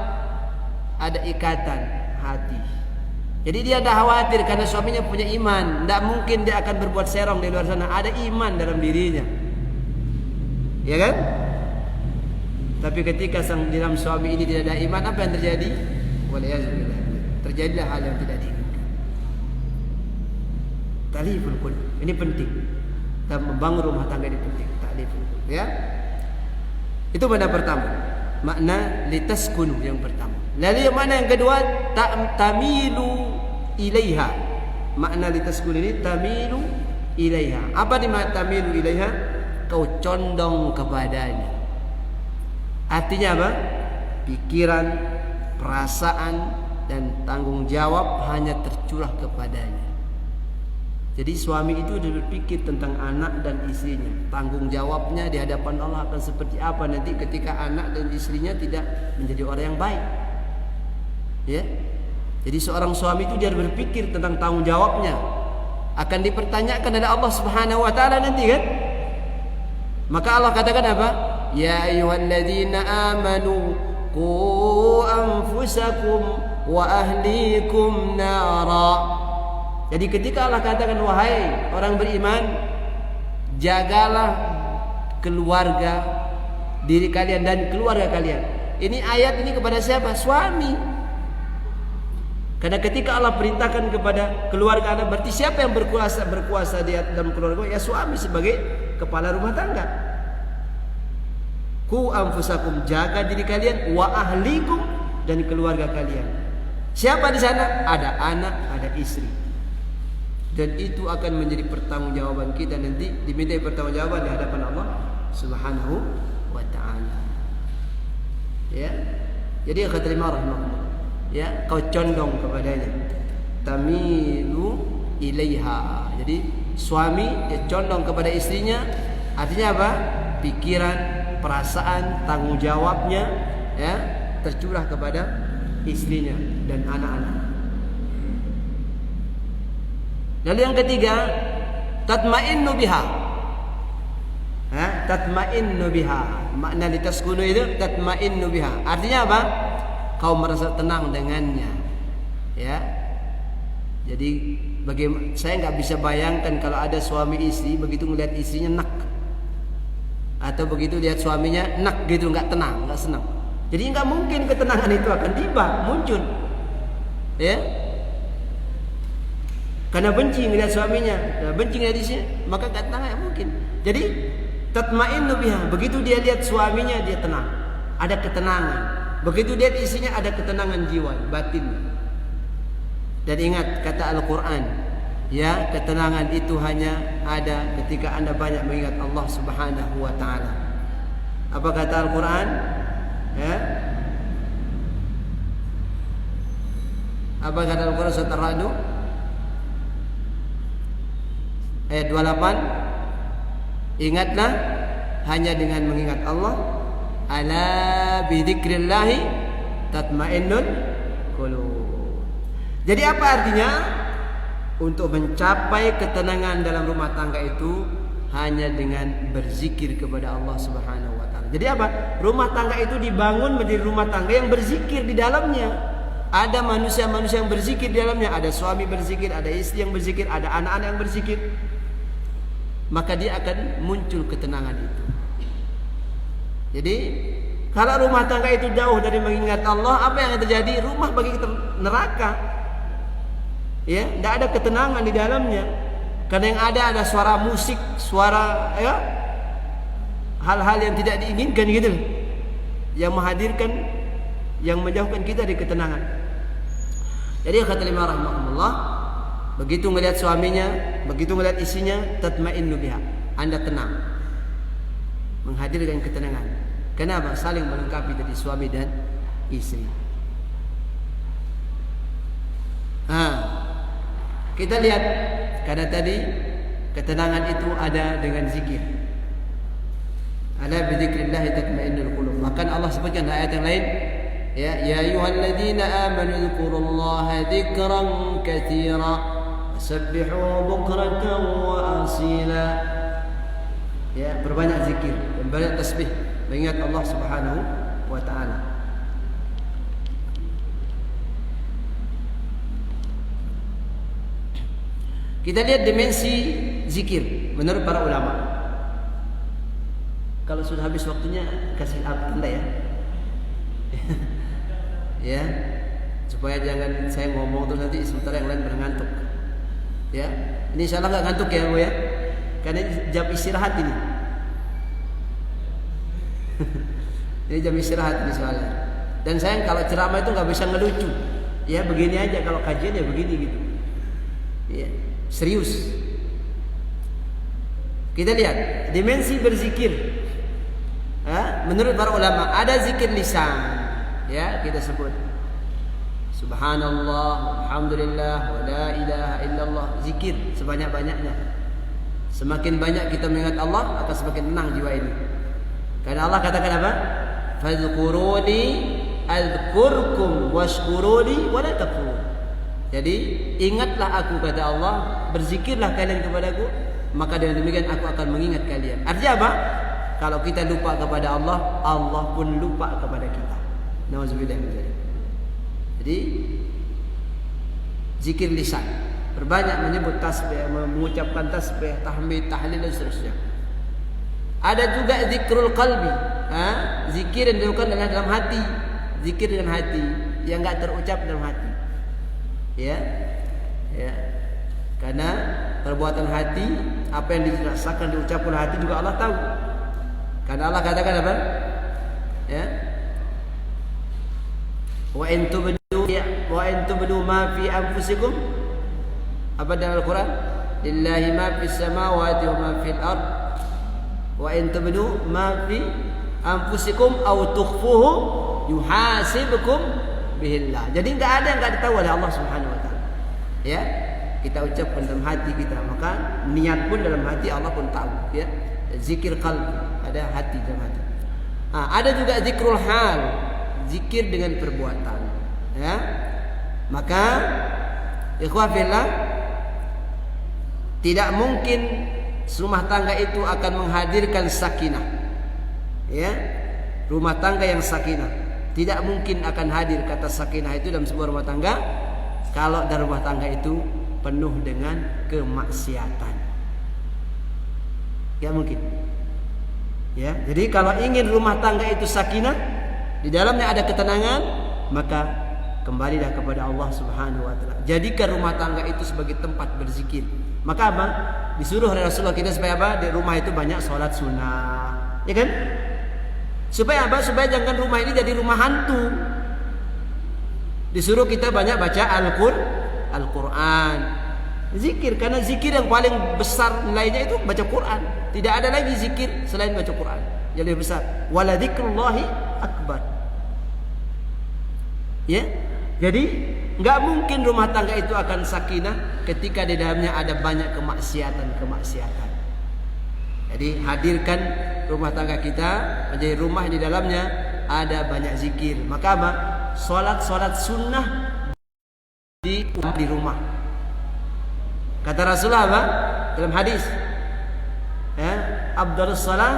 Ada ikatan hati. Jadi dia tidak khawatir karena suaminya punya iman. Tidak mungkin dia akan berbuat serong di luar sana. Ada iman dalam dirinya, ya kan? Tapi ketika sang dalam suami ini tidak ada iman, apa yang terjadi? Waliyahzubillah, terjadilah hal yang tidak diinginkan. Ta'liful qulub ini penting. Dan membangun rumah tangga ini penting. Ta'liful qulub, ya. Itu makna pertama. Makna litaskunu yang pertama. Lalu yang mana yang kedua? Tamilu ilaiha. Makna litaskunu ini tamilu ilaiha. Apa dimaksud tamilu ilaiha? Kau condong kepadanya. Artinya apa? Pikiran, perasaan, dan tanggung jawab hanya tercurah kepadanya. Jadi suami itu sudah berpikir tentang anak dan istrinya. Tanggung jawabnya di hadapan Allah akan seperti apa nanti ketika anak dan istrinya tidak menjadi orang yang baik. Ya. Jadi seorang suami itu dia berpikir tentang tanggung jawabnya. Akan dipertanyakan oleh Allah Subhanahu wa taala nanti kan? Maka Allah katakan apa? Ya ayyuhalladzina amanu qu anfusakum wa ahlikum nara. Jadi ketika Allah katakan wahai orang beriman, jagalah keluarga diri kalian dan keluarga kalian. Ini ayat ini kepada siapa? Suami. Karena ketika Allah perintahkan kepada keluarga Anda, berarti siapa yang berkuasa di dalam keluarga? Ya suami sebagai kepala rumah tangga. Ku anfusakum, jaga diri kalian, wa ahlikum, dan keluarga kalian. Siapa di sana? Ada anak, ada istri. Dan itu akan menjadi pertanggungjawaban kita nanti, diminta pertanggungjawaban di hadapan Allah Subhanahu wa taala. Ya. Jadi kata Imam rahimahullah, ya, kau condong kepadanya. Tamilu ilaiha. Jadi suami dia condong kepada istrinya, artinya apa? Pikiran, perasaan, tanggung jawabnya ya tercurah kepada istrinya dan anak-anak. Lalu yang ketiga, tatma'innu biha. Tatma'innu biha. Makna litaskunu itu tatma'innu biha. Artinya apa? Kau merasa tenang dengannya. Ya. Jadi saya nggak bisa bayangkan kalau ada suami istri begitu melihat istrinya nak, atau begitu lihat suaminya nak gitu, nggak tenang, nggak senang. Jadi nggak mungkin ketenangan itu akan tiba muncul. Ya. Karena benci melihat suaminya, benci melihat istrinya, maka ketenangan mungkin. Jadi tatma'innu biha, begitu dia lihat suaminya dia tenang, ada ketenangan. Begitu lihat istrinya ada ketenangan jiwa, batin. Dan ingat kata Al-Quran, ya, ketenangan itu hanya ada ketika Anda banyak mengingat Allah Subhanahu wa taala. Apa kata Al-Quran? Ya. Apa kata Al-Quran surat Ar-Ra'd ayat 28? Ingatlah hanya dengan mengingat Allah, ala bidzikrillahi tatmainnul qulub. Jadi apa artinya? Untuk mencapai ketenangan dalam rumah tangga itu hanya dengan berzikir kepada Allah Subhanahu wa taala. Jadi apa? Rumah tangga itu dibangun menjadi rumah tangga yang berzikir di dalamnya. Ada manusia-manusia yang berzikir di dalamnya, ada suami berzikir, ada istri yang berzikir, ada anak-anak yang berzikir. Maka dia akan muncul ketenangan itu. Jadi kalau rumah tangga itu jauh dari mengingat Allah, apa yang terjadi? Rumah bagi kita neraka. Ya, tidak ada ketenangan di dalamnya. Karena yang ada suara musik, suara ya, hal-hal yang tidak diinginkan gitu, yang menghadirkan, yang menjauhkan kita dari ketenangan. Jadi kata Imam rahimahullah, begitu melihat suaminya, begitu melihat istrinya, tatma'innu biha, Anda tenang, menghadirkan ketenangan. Kenapa? Saling melengkapi dari suami dan istri. Kita lihat, karena tadi ketenangan itu ada dengan zikir. Ala bidzikrillah tatma'innul qulub. Bahkan Allah sebutkan dalam ayat yang lain, ya ayyuhalladzina amanu dzkurullaha dzikran katsira wasabbihu bukratan wa asila. Ya, berbanyak zikir dan banyak tasbih, mengingat Allah Subhanahu wa taala. Kita lihat dimensi zikir menurut para ulama. Kalau sudah habis waktunya kasih tanda ya. Ya, supaya jangan saya ngomong terus nanti sementara yang lain berngantuk. Ya, ini insyaallah nggak ngantuk ya Bu ya, karena jam istirahat ini. Ini jam istirahat ini soalnya. Dan saya kalau ceramah itu nggak bisa ngelucu. Ya begini aja, kalau kajian ya begini gitu. Ya, serius. Kita lihat dimensi berzikir. menurut para ulama ada zikir lisan. Ya, kita sebut subhanallah, alhamdulillah, wa la ilaha illallah. Zikir sebanyak-banyaknya. Semakin banyak kita mengingat Allah, akan semakin tenang jiwa ini. Karena Allah katakan apa? Fadhkuruni adzkurkum washkuruni wa la takfurun. Jadi ingatlah aku, kata Allah, berzikirlah kalian kepadaku, maka dengan demikian aku akan mengingat kalian. Artinya apa? Kalau kita lupa kepada Allah, Allah pun lupa kepada kita. Nauzubillah min dzalik. Jadi zikir lisan, berbanyak menyebut tasbih, mengucapkan tasbih, tahmid, tahlil dan seterusnya. Ada juga zikrul qalbi, zikir yang dilakukan dalam hati, zikir dengan hati yang enggak terucap dalam hati. Ya. Karena perbuatan hati, apa yang dirasakan, diucapkan hati juga Allah tahu. Karena Allah katakan apa? Ya. Wa in tubdu ma fi anfusikum, apa dalam Al-Quran? Lillahi ma fis samawati wa ma fil ard. Wa in tubdu ma fi anfusikum aw tukhfuhu yuhasibukum bihillah. Jadi enggak ada yang enggak ditahu oleh Allah Subhanahu wa taala. Ya. Kita ucapkan dalam hati kita, maka niat pun dalam hati Allah pun tahu, ya. Zikir qalbi, ada hati dalam hati. Ada juga zikrul hal, zikir dengan perbuatan, ya. Maka ikhwah fillah, tidak mungkin rumah tangga itu akan menghadirkan sakinah, ya. Rumah tangga yang sakinah tidak mungkin akan hadir kata sakinah itu dalam sebuah rumah tangga kalau dalam rumah tangga itu penuh dengan kemaksiatan. Ya mungkin. Ya, jadi kalau ingin rumah tangga itu sakinah, di dalamnya ada ketenangan, maka kembalilah kepada Allah Subhanahu wa taala. Jadikan rumah tangga itu sebagai tempat berzikir. Maka apa? Disuruh oleh Rasulullah kita supaya apa? Di rumah itu banyak sholat sunnah. Ya kan? Supaya apa? Supaya jangan rumah ini jadi rumah hantu. Disuruh kita banyak baca Al-Quran, zikir, karena zikir yang paling besar nilainya itu baca Quran. Tidak ada lagi zikir selain baca Quran yang lebih besar. Wala dzikrullahi akbar. Ya, jadi nggak mungkin rumah tangga itu akan sakinah ketika di dalamnya ada banyak kemaksiatan. Jadi hadirkan rumah tangga kita menjadi rumah di dalamnya ada banyak zikir. Maka apa? Salat sunnah di rumah. Kata Rasulullah apa? Dalam hadis, ya, afdhalus shalah,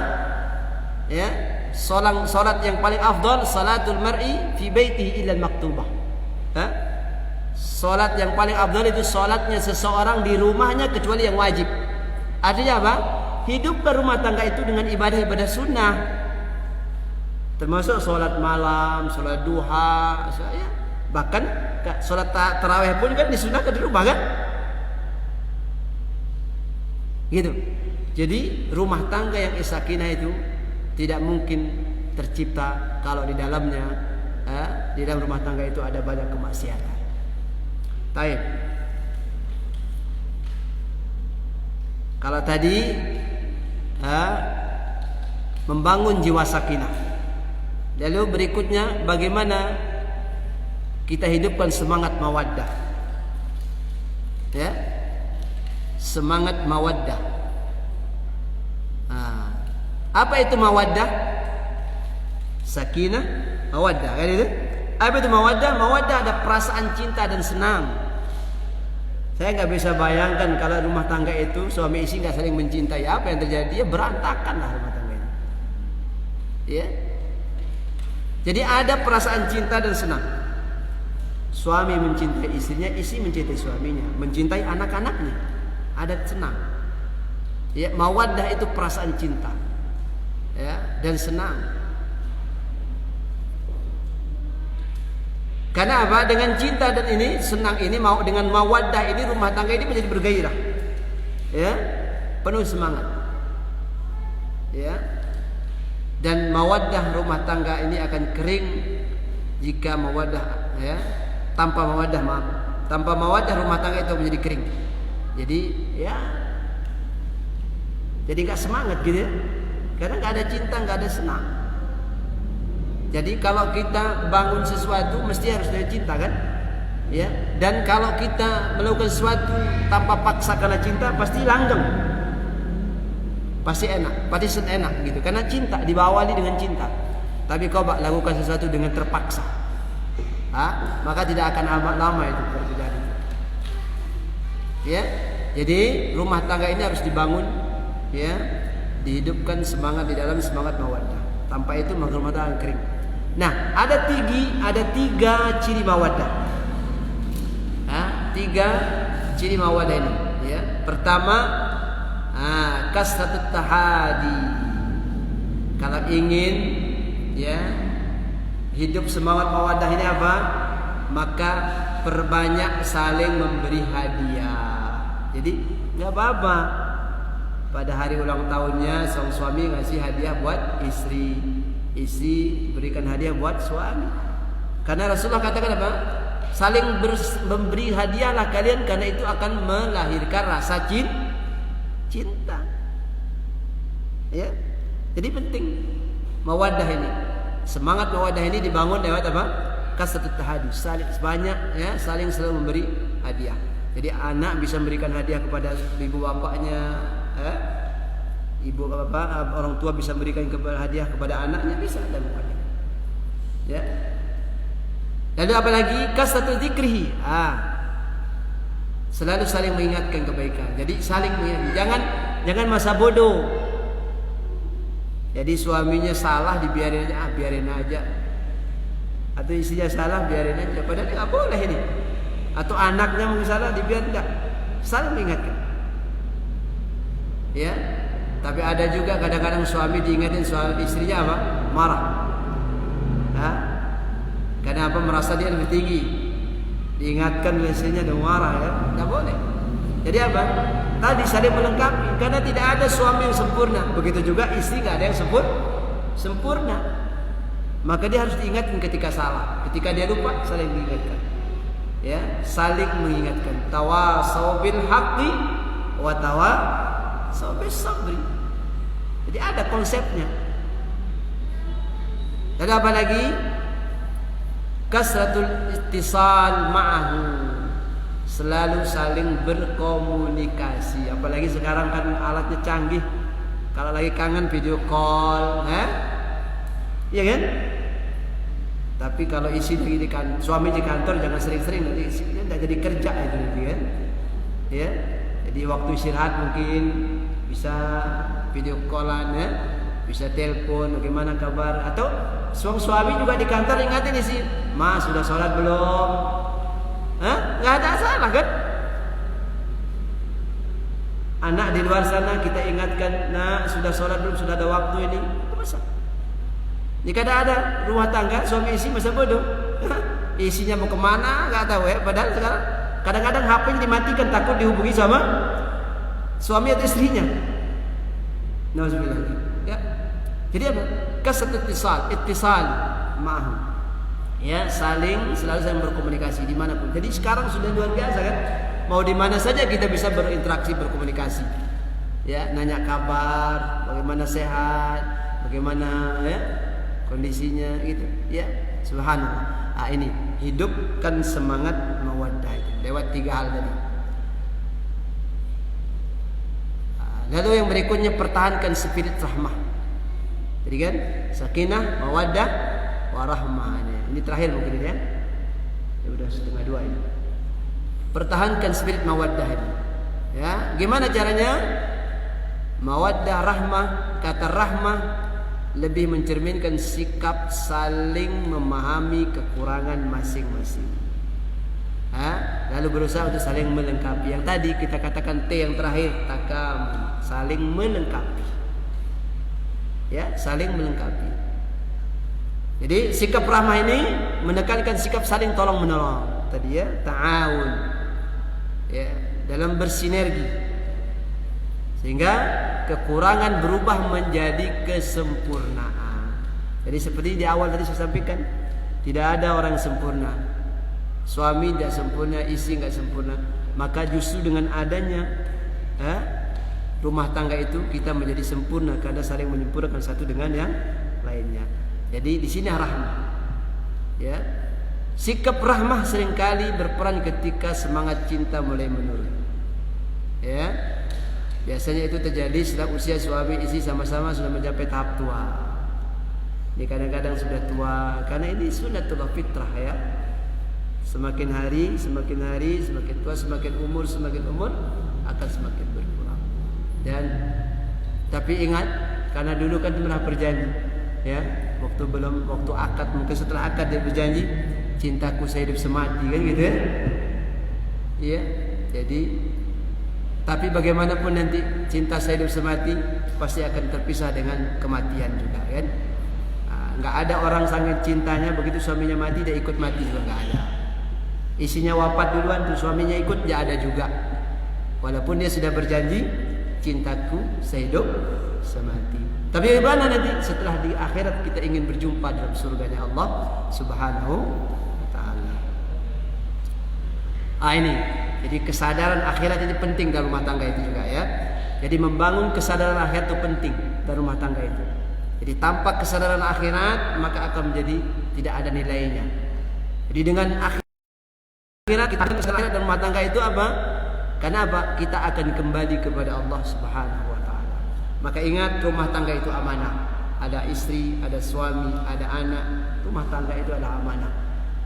ya, salat yang paling afdal salatul mar'i fi baitihi illa al-maktubah. Salat yang paling afdal itu salatnya seseorang di rumahnya kecuali yang wajib. Artinya apa? Hidupkan rumah tangga itu dengan ibadah-ibadah sunnah, termasuk salat malam, salat duha, ya. Bahkan salat tarawih pun kan disunahkan di rumah kan? Gitu. Jadi rumah tangga yang sakinah itu tidak mungkin tercipta kalau di dalamnya, di dalam rumah tangga itu ada banyak kemaksiatan. Baik. Kalau tadi membangun jiwa sakinah, lalu berikutnya bagaimana kita hidupkan semangat mawaddah, ya, semangat mawaddah. Apa itu mawaddah? Sakinah, mawaddah, kan itu? Apa itu mawaddah? Mawaddah ada perasaan cinta dan senang. Saya nggak bisa bayangkan kalau rumah tangga itu suami istri nggak saling mencintai, apa yang terjadi? Ya berantakan lah rumah tangga itu. Ya. Jadi ada perasaan cinta dan senang. Suami mencintai istrinya, istri mencintai suaminya, mencintai anak-anaknya, ada senang. Ya, mawaddah itu perasaan cinta, ya, dan senang. Karena apa? Dengan cinta dan ini senang ini, mau dengan mawaddah ini rumah tangga ini menjadi bergairah, ya, penuh semangat, ya. Dan mawaddah rumah tangga ini akan kering jika mawaddah, ya, tanpa mawaddah rumah tangga itu menjadi kering. Jadi ya, jadi nggak semangat gitu ya, karena nggak ada cinta, nggak ada senang. Jadi kalau kita bangun sesuatu mesti harus dari cinta kan? Ya. Dan kalau kita melakukan sesuatu tanpa paksa karena cinta pasti langgeng. Pasti enak, pasti enak gitu. Karena cinta diawali dengan cinta. Tapi kau lakukan sesuatu dengan terpaksa, maka tidak akan amat lama itu terjadi. Ya, jadi rumah tangga ini harus dibangun, ya, dihidupkan semangat di dalam semangat mawaddah. Tanpa itu rumah tangga kering. Nah, ada tiga ciri mawaddah. Tiga ciri mawaddah ini. Ya, pertama, kasratut tahadi. Kalau ingin, ya, hidup semangat mawaddah ini apa? Maka perbanyak saling memberi hadiah. Jadi nggak apa-apa pada hari ulang tahunnya sang suami ngasih hadiah buat istri, istri berikan hadiah buat suami. Karena Rasulullah katakan apa? Saling memberi hadiahlah kalian karena itu akan melahirkan rasa cinta. Ya, jadi penting mawaddah ini. Semangat mawaddah ini dibangun lewat apa? Kasratut tahadi, saling banyak, ya, saling selalu memberi hadiah. Jadi anak bisa memberikan hadiah kepada ibu bapaknya, ibu bapak, orang tua bisa memberikan hadiah kepada anaknya, bisa ada bukannya. Ya. Lalu apa lagi? Kasratut dzikrihi. Selalu saling mengingatkan kebaikan. Jadi saling mengingatkan. Jangan masa bodoh. Jadi suaminya salah dibiarin aja, biarin aja. Atau istrinya salah biarin aja. Padahal nggak boleh ini. Atau anaknya mungkin salah dibiarin enggak. Saling mengingatkan. Ya. Tapi ada juga kadang-kadang suami diingatin suami istrinya apa? Marah. Karena apa? Merasa dia lebih tinggi. Diingatkan istrinya dan marah, ya. Enggak boleh. Jadi apa? Tadi saling melengkapi. Karena tidak ada suami yang sempurna. Begitu juga istri nggak ada yang sempurna. Maka dia harus diingatkan ketika salah. Ketika dia lupa, saling diingatkan. Ya, saling mengingatkan. Tawasau bil haqqi wa tawasau bis sabri. Jadi ada konsepnya. Dan apa lagi? Kasratul ittisal ma'ahu. Selalu saling berkomunikasi. Apalagi sekarang kan alatnya canggih. Kalau lagi kangen video call, iya kan? Tapi kalau isi lagi suami di kantor jangan sering-sering, nanti isinya tidak jadi kerja itu nanti kan? Ya, jadi waktu istirahat mungkin bisa video callan, ya, bisa telepon, bagaimana kabar? Atau suami juga di kantor ingatin isi, Mas sudah sholat belum? Nggak ada salah kan? Anak di luar sana kita ingatkan, nak sudah sholat belum? Sudah ada waktu ini? Itu masa? Jika ada rumah tangga suami istri masa bodoh, isinya mau kemana nggak tahu ya. Padahal sekarang kadang-kadang HP-nya dimatikan takut dihubungi sama suami atau istrinya. Nauzubillah. Ya. Jadi apa? Kasratut ittisal ma'ahu. Ya, selalu saling berkomunikasi dimanapun. Jadi sekarang sudah luar biasa kan? Mau di mana saja kita bisa berinteraksi, berkomunikasi. Ya, nanya kabar, bagaimana sehat, bagaimana ya kondisinya gitu. Ya, subhanallah. Ini hidupkan semangat mawaddah itu lewat tiga hal tadi. Lalu yang berikutnya pertahankan spirit rahmah. Jadi kan sakinah, mawaddah, warahmah. Ini terakhir mungkin ya. Ya udah 1:30 ini. Pertahankan spirit mawaddah ini. Ya, gimana caranya? Mawaddah, rahmah, kata rahmah lebih mencerminkan sikap saling memahami kekurangan masing-masing. Lalu berusaha untuk saling melengkapi. Yang tadi kita katakan T yang terakhir, takam, saling melengkapi. Ya, saling melengkapi. Jadi sikap rahmah ini menekankan sikap saling tolong menolong. Tadi ya, ta'awun. Ya, dalam bersinergi. Sehingga kekurangan berubah menjadi kesempurnaan. Jadi seperti di awal tadi saya sampaikan, tidak ada orang yang sempurna. Suami tidak sempurna, istri tidak sempurna. Maka justru dengan adanya rumah tangga itu kita menjadi sempurna karena saling menyempurnakan satu dengan yang lainnya. Jadi di sini rahmah. Ya. Sikap rahmah seringkali berperan ketika semangat cinta mulai menurun. Ya. Biasanya itu terjadi setelah usia suami istri sama-sama sudah mencapai tahap tua. Ini kadang-kadang sudah tua, karena ini sunnatullah fitrah ya. Semakin hari, semakin tua, semakin umur akan semakin berkurang. Dan tapi ingat, karena dulu kan pernah berjanji, ya, waktu akad, mungkin setelah akad dia berjanji, cintaku sehidup semati, kan gitu ya. Iya, jadi tapi bagaimanapun nanti cinta sehidup semati pasti akan terpisah dengan kematian juga, kan? Nggak ada orang sangat cintanya begitu suaminya mati dia ikut mati juga nggak ada. Isinya wafat duluan tuh suaminya ikut dia ada juga. Walaupun dia sudah berjanji cintaku sehidup semati. Tapi bagaimana nanti setelah di akhirat kita ingin berjumpa dalam surganya Allah Subhanahu wa taala. Ini. Jadi kesadaran akhirat ini penting dalam rumah tangga itu juga ya. Jadi membangun kesadaran akhirat itu penting dalam rumah tangga itu. Jadi tanpa kesadaran akhirat maka akan menjadi tidak ada nilainya. Jadi dengan akhirat kita kesadaran dalam rumah tangga itu apa? Karena apa? Kita akan kembali kepada Allah Subhanahu wa taala. Maka ingat rumah tangga itu amanah. Ada istri, ada suami, ada anak. Rumah tangga itu adalah amanah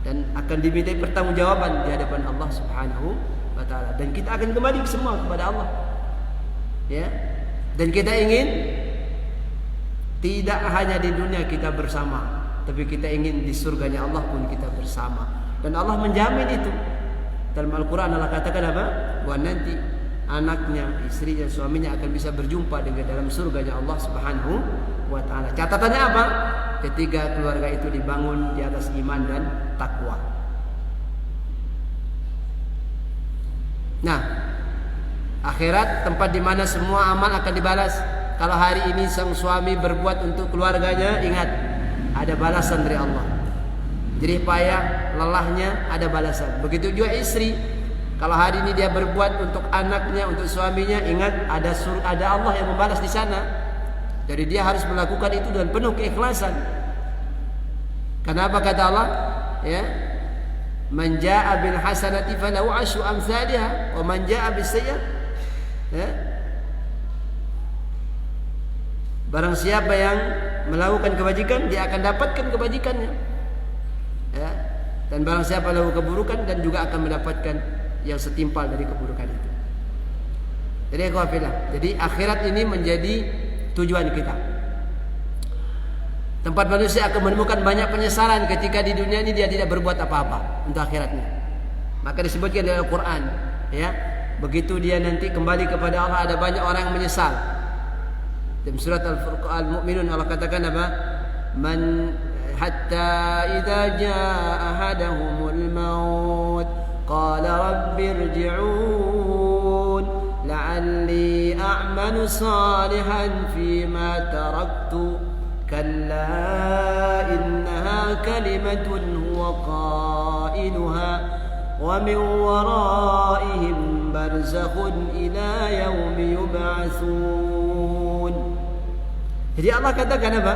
dan akan dimintai pertanggungjawaban di hadapan Allah Subhanahu wa taala. Dan kita akan kembali semua kepada Allah. Ya. Dan kita ingin tidak hanya di dunia kita bersama, tapi kita ingin di surganya Allah pun kita bersama. Dan Allah menjamin itu. Dalam Al-Quran Allah katakan apa? Bahwa nanti anaknya, istrinya, suaminya akan bisa berjumpa dengan dalam surganya Allah Subhanahu wa taala. Catatannya apa? Ketika keluarga itu dibangun di atas iman dan takwa. Nah, akhirat tempat di mana semua amal akan dibalas. Kalau hari ini sang suami berbuat untuk keluarganya, ingat ada balasan dari Allah. Jadi payah, lelahnya ada balasan. Begitu juga istri. Kalau hari ini dia berbuat untuk anaknya, untuk suaminya, ingat ada Allah yang membalas di sana. Jadi dia harus melakukan itu dengan penuh keikhlasan. Kenapa kata Allah? Ya. Man jaa'a bil hasanati falahu 'asyru amsalha wa man jaa'a bis sayyi'ah, ya. Barang siapa yang melakukan kebajikan dia akan dapatkan kebajikannya. Ya. Dan barang siapa melakukan keburukan dan juga akan mendapatkan yang setimpal dari keburukan itu. Jadi akhirat ini menjadi tujuan kita. Tempat manusia akan menemukan banyak penyesalan ketika di dunia ini dia tidak berbuat apa-apa untuk akhiratnya. Maka disebutkan dalam Al-Quran, ya, begitu dia nanti kembali kepada Allah ada banyak orang yang menyesal. Dalam surat Al-Mu'minun Allah katakan apa? Man hatta idza jaa ahadahumul maut qala rabbirji'un la'alli a'malu salihan fima taraktu kalla innaha kalimatun huwa qailuha wa min waraihim barzakhun ila yaumi yub'atsun. Jadi Allah katakan apa?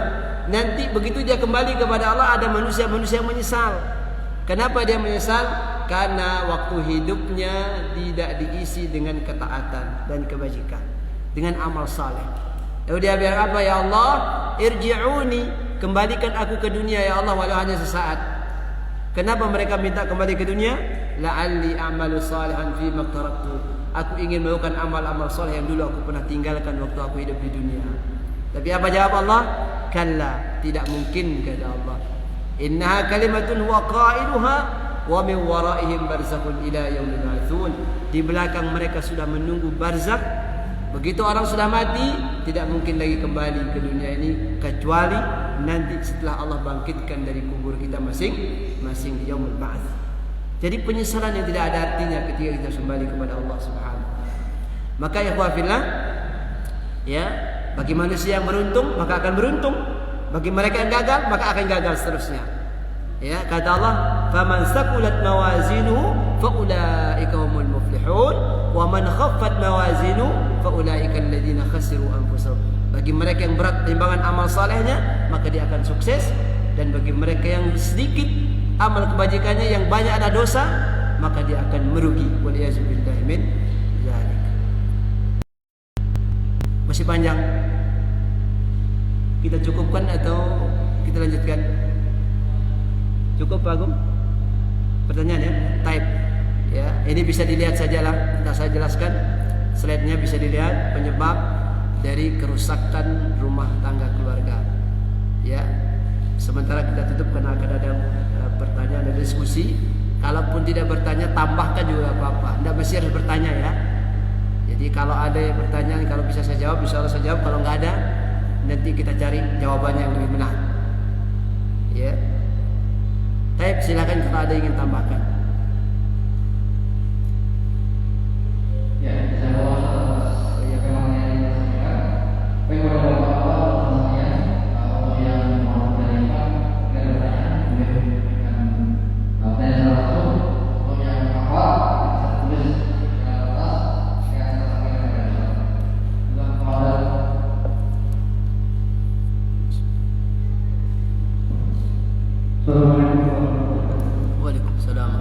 Nanti begitu dia kembali kepada Allah ada manusia-manusia yang menyesal. Kenapa dia menyesal? Karena waktu hidupnya tidak diisi dengan ketaatan dan kebajikan, dengan amal saleh. Lalu dia bilang apa? Ya Allah, irji'uni, kembalikan aku ke dunia ya Allah walau hanya sesaat. Kenapa mereka minta kembali ke dunia? La'alli a'malu salihan fi ma taraktu. Aku ingin melakukan amal-amal saleh yang dulu aku pernah tinggalkan waktu aku hidup di dunia. Tapi apa jawab Allah? Kalla, tidak mungkin kata Allah. Innaha kalimatun huwa qailuha wa min waraihim barzakhun ila yaumil ba'tsun. Di belakang mereka sudah menunggu barzakh. Begitu orang sudah mati, tidak mungkin lagi kembali ke dunia ini kecuali nanti setelah Allah bangkitkan dari kubur kita masing-masing di yaumul ba'ts. Jadi penyesalan yang tidak ada artinya ketika kita kembali kepada Allah Subhanahu. Maka ya ikhwafillah, ya, bagi manusia yang beruntung maka akan beruntung, bagi mereka yang gagal maka akan gagal seterusnya. Ya, kata Allah, "Faman saqulat mawazinuhu faulaika humul muflihun, wa man khaffat mawazinuhu faulaika alladziina khasiru anfusahum." Bagi mereka yang berat timbangan amal salehnya maka dia akan sukses, dan bagi mereka yang sedikit amal kebajikannya, yang banyak ada dosa, maka dia akan merugi. Waliyahzubillah min dzalik. Masih panjang, kita cukupkan atau kita lanjutkan? Cukup Pak Agung? Pertanyaannya, type ya. Ini bisa dilihat sajalah, tidak saya jelaskan. Slide-nya bisa dilihat penyebab dari kerusakan rumah tangga keluarga. Ya. Sementara kita tutup karena akan ada pertanyaan dan diskusi. Kalaupun tidak bertanya, tambahkan juga apa-apa. Tidak mesti harus bertanya ya. Jadi kalau ada yang pertanyaan, kalau bisa saya jawab, insya Allah saya jawab. Kalau nggak ada, nanti kita cari jawabannya yang lebih benar. Ya. Baik, silakan kalau ada yang ingin tambahkan. Ya, saya mau yang disampaikan. Baik, kepada Bapak-bapak, pertanyaan untuk yang mau menanyakan dan pertanyaan, boleh dengan tanya langsung. Untuk yang hafal, bisa tulis di kertas yang saya sampaikan kepada Bapak. Dengan kepada Assalamualaikum. Waalaikumsalam.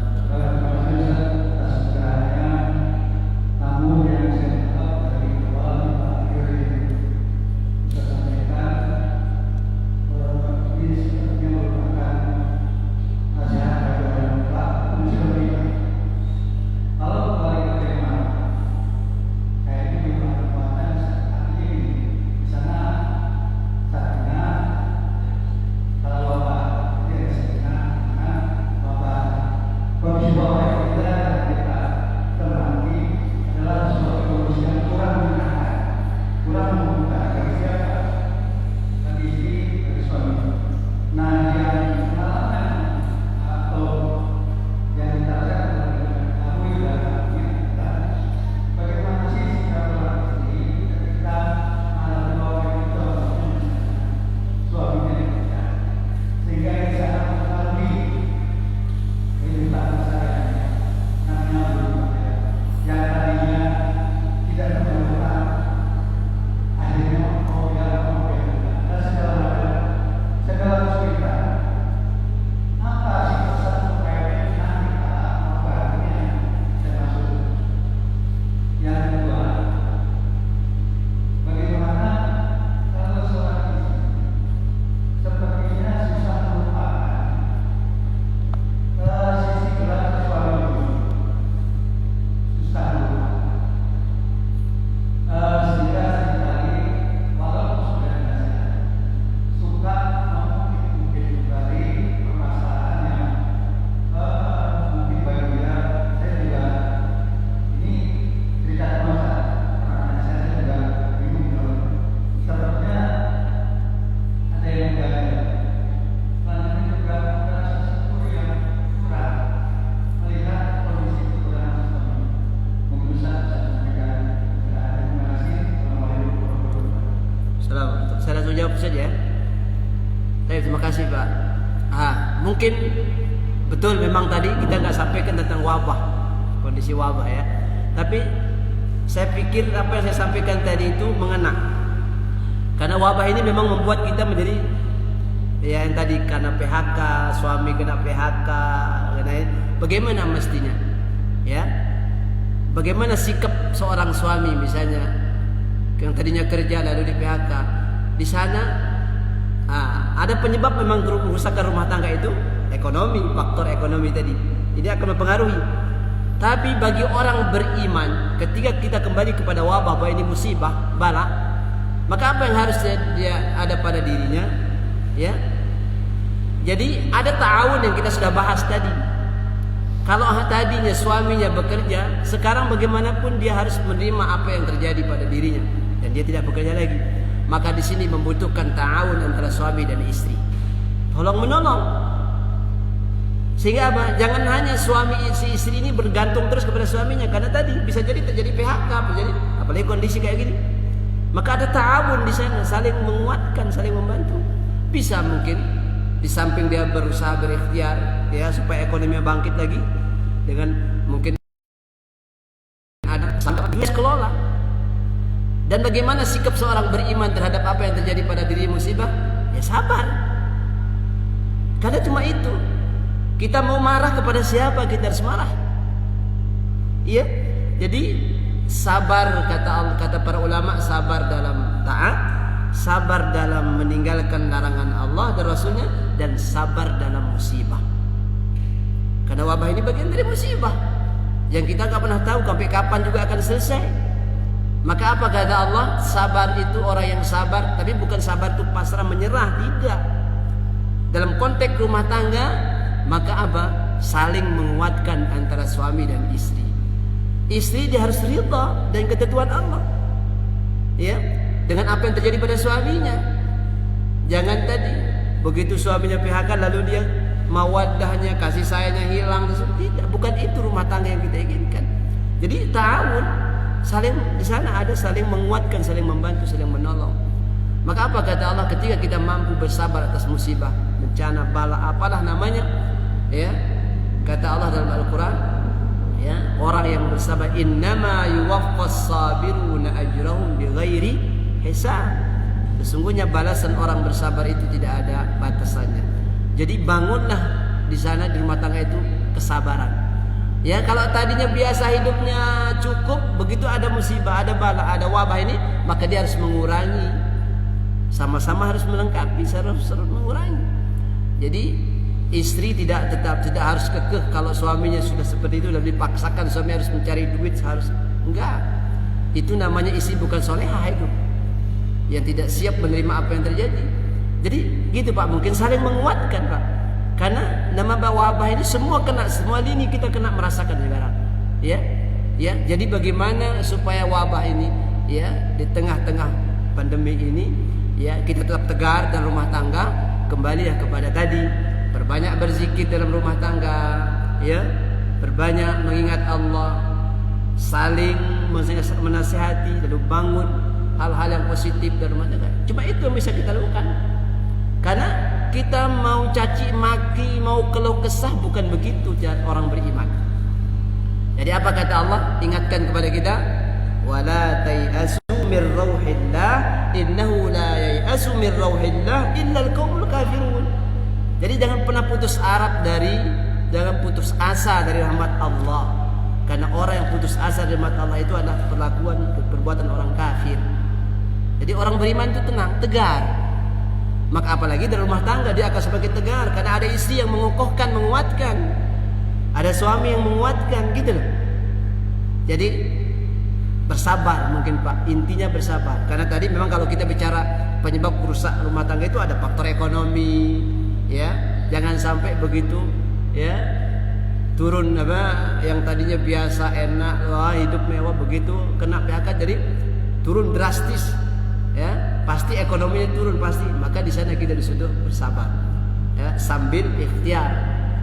Saya langsung jawab saja. Terima kasih Pak. Mungkin betul memang tadi kita nggak sampaikan tentang wabah, kondisi wabah ya. Tapi saya pikir apa yang saya sampaikan tadi itu mengena. Karena wabah ini memang membuat kita menjadi ya yang tadi karena PHK, suami kena PHK, bagaimana mestinya? Ya. Bagaimana sikap seorang suami misalnya yang tadinya kerja lalu di PHK? Di sana ada penyebab memang kerusakan rumah tangga itu ekonomi, faktor ekonomi tadi. Ini akan mempengaruhi. Tapi bagi orang beriman, ketika kita kembali kepada wabah bahwa ini musibah, bala, maka apa yang harus dia ada pada dirinya? Ya. Jadi ada ta'awun yang kita sudah bahas tadi. Kalau tadinya suaminya bekerja, sekarang bagaimanapun dia harus menerima apa yang terjadi pada dirinya dan dia tidak bekerja lagi. Maka di sini membutuhkan ta'awun antara suami dan istri. Tolong menolong. Sehingga apa? Jangan hanya suami istri ini bergantung terus kepada suaminya, karena tadi bisa jadi terjadi PHK, apalagi kondisi kayak gini. Maka ada ta'awun di sana, saling menguatkan, saling membantu. Bisa mungkin di samping dia berusaha berikhtiar ya supaya ekonominya bangkit lagi dengan mungkin ada sampai dia kelola. Dan bagaimana sikap seorang beriman terhadap apa yang terjadi pada diri musibah? Ya sabar. Karena cuma itu. Kita mau marah kepada siapa, kita harus marah. Iya. Jadi sabar, kata para ulama, sabar dalam taat, sabar dalam meninggalkan larangan Allah dan Rasulnya, dan sabar dalam musibah. Karena wabah ini bagian dari musibah yang kita nggak pernah tahu sampai kapan juga akan selesai. Maka apa kata Allah? Sabar itu orang yang sabar, tapi bukan sabar itu pasrah menyerah, tidak. Dalam konteks rumah tangga, maka apa? Saling menguatkan antara suami dan istri. Istri dia harus ridha dengan ketentuan Allah, ya, dengan apa yang terjadi pada suaminya. Jangan tadi begitu suaminya PHK lalu dia mawaddahnya, kasih sayangnya hilang. Tidak, bukan itu rumah tangga yang kita inginkan. Jadi ta'awun, saling di sana ada saling menguatkan, saling membantu, saling menolong. Maka apa kata Allah, ketika kita mampu bersabar atas musibah, bencana, bala, apalah namanya, ya, kata Allah dalam Al-Quran, ya, orang yang bersabar, innama yuwaffas sabiruna ajrahum bighairi hisab. Sesungguhnya balasan orang bersabar itu tidak ada batasannya. Jadi bangunlah di sana, di rumah tangga itu kesabaran. Ya, kalau tadinya biasa hidupnya cukup, begitu ada musibah, ada bala, ada wabah ini, maka dia harus mengurangi. Sama-sama harus melengkapi, harus mengurangi. Jadi istri tidak harus kekeh kalau suaminya sudah seperti itu dan dipaksakan suami harus mencari duit, harus enggak. Itu namanya istri bukan solehah itu, yang tidak siap menerima apa yang terjadi. Jadi gitu Pak, mungkin saling menguatkan Pak. Karena nama wabah ini semua kena, semua lini kita kena merasakan sekarang. Ya. Ya, jadi bagaimana supaya wabah ini, ya, di tengah-tengah pandemi ini, ya, kita tetap tegar dalam rumah tangga, kembali ya kepada tadi, perbanyak berzikir dalam rumah tangga, ya, perbanyak mengingat Allah, saling menasihati, lalu bangun hal-hal yang positif dalam rumah tangga. Cuma itu yang bisa kita lakukan. Karena kita mau caci maki, mau keluh kesah, bukan begitu orang beriman. Jadi apa kata Allah? Ingatkan kepada kita, wala tayasu mir rauhillah innahu la yayasu mir rauhillah illal qaumul kafirun. Jadi jangan pernah putus jangan putus asa dari rahmat Allah. Karena orang yang putus asa dari rahmat Allah itu adalah perbuatan orang kafir. Jadi orang beriman itu tenang, tegar. Maka apalagi dari rumah tangga dia akan semakin tegar, karena ada istri yang mengokohkan, menguatkan, ada suami yang menguatkan, gitu loh. Jadi bersabar mungkin Pak, intinya bersabar. Karena tadi memang kalau kita bicara penyebab rusak rumah tangga itu ada faktor ekonomi, ya. Jangan sampai begitu, ya, turun apa yang tadinya biasa enak, wah hidup mewah, begitu kena PHK jadi turun drastis, ya. Pasti ekonominya turun pasti. Maka di sana kita disuruh bersabar, ya, sambil ikhtiar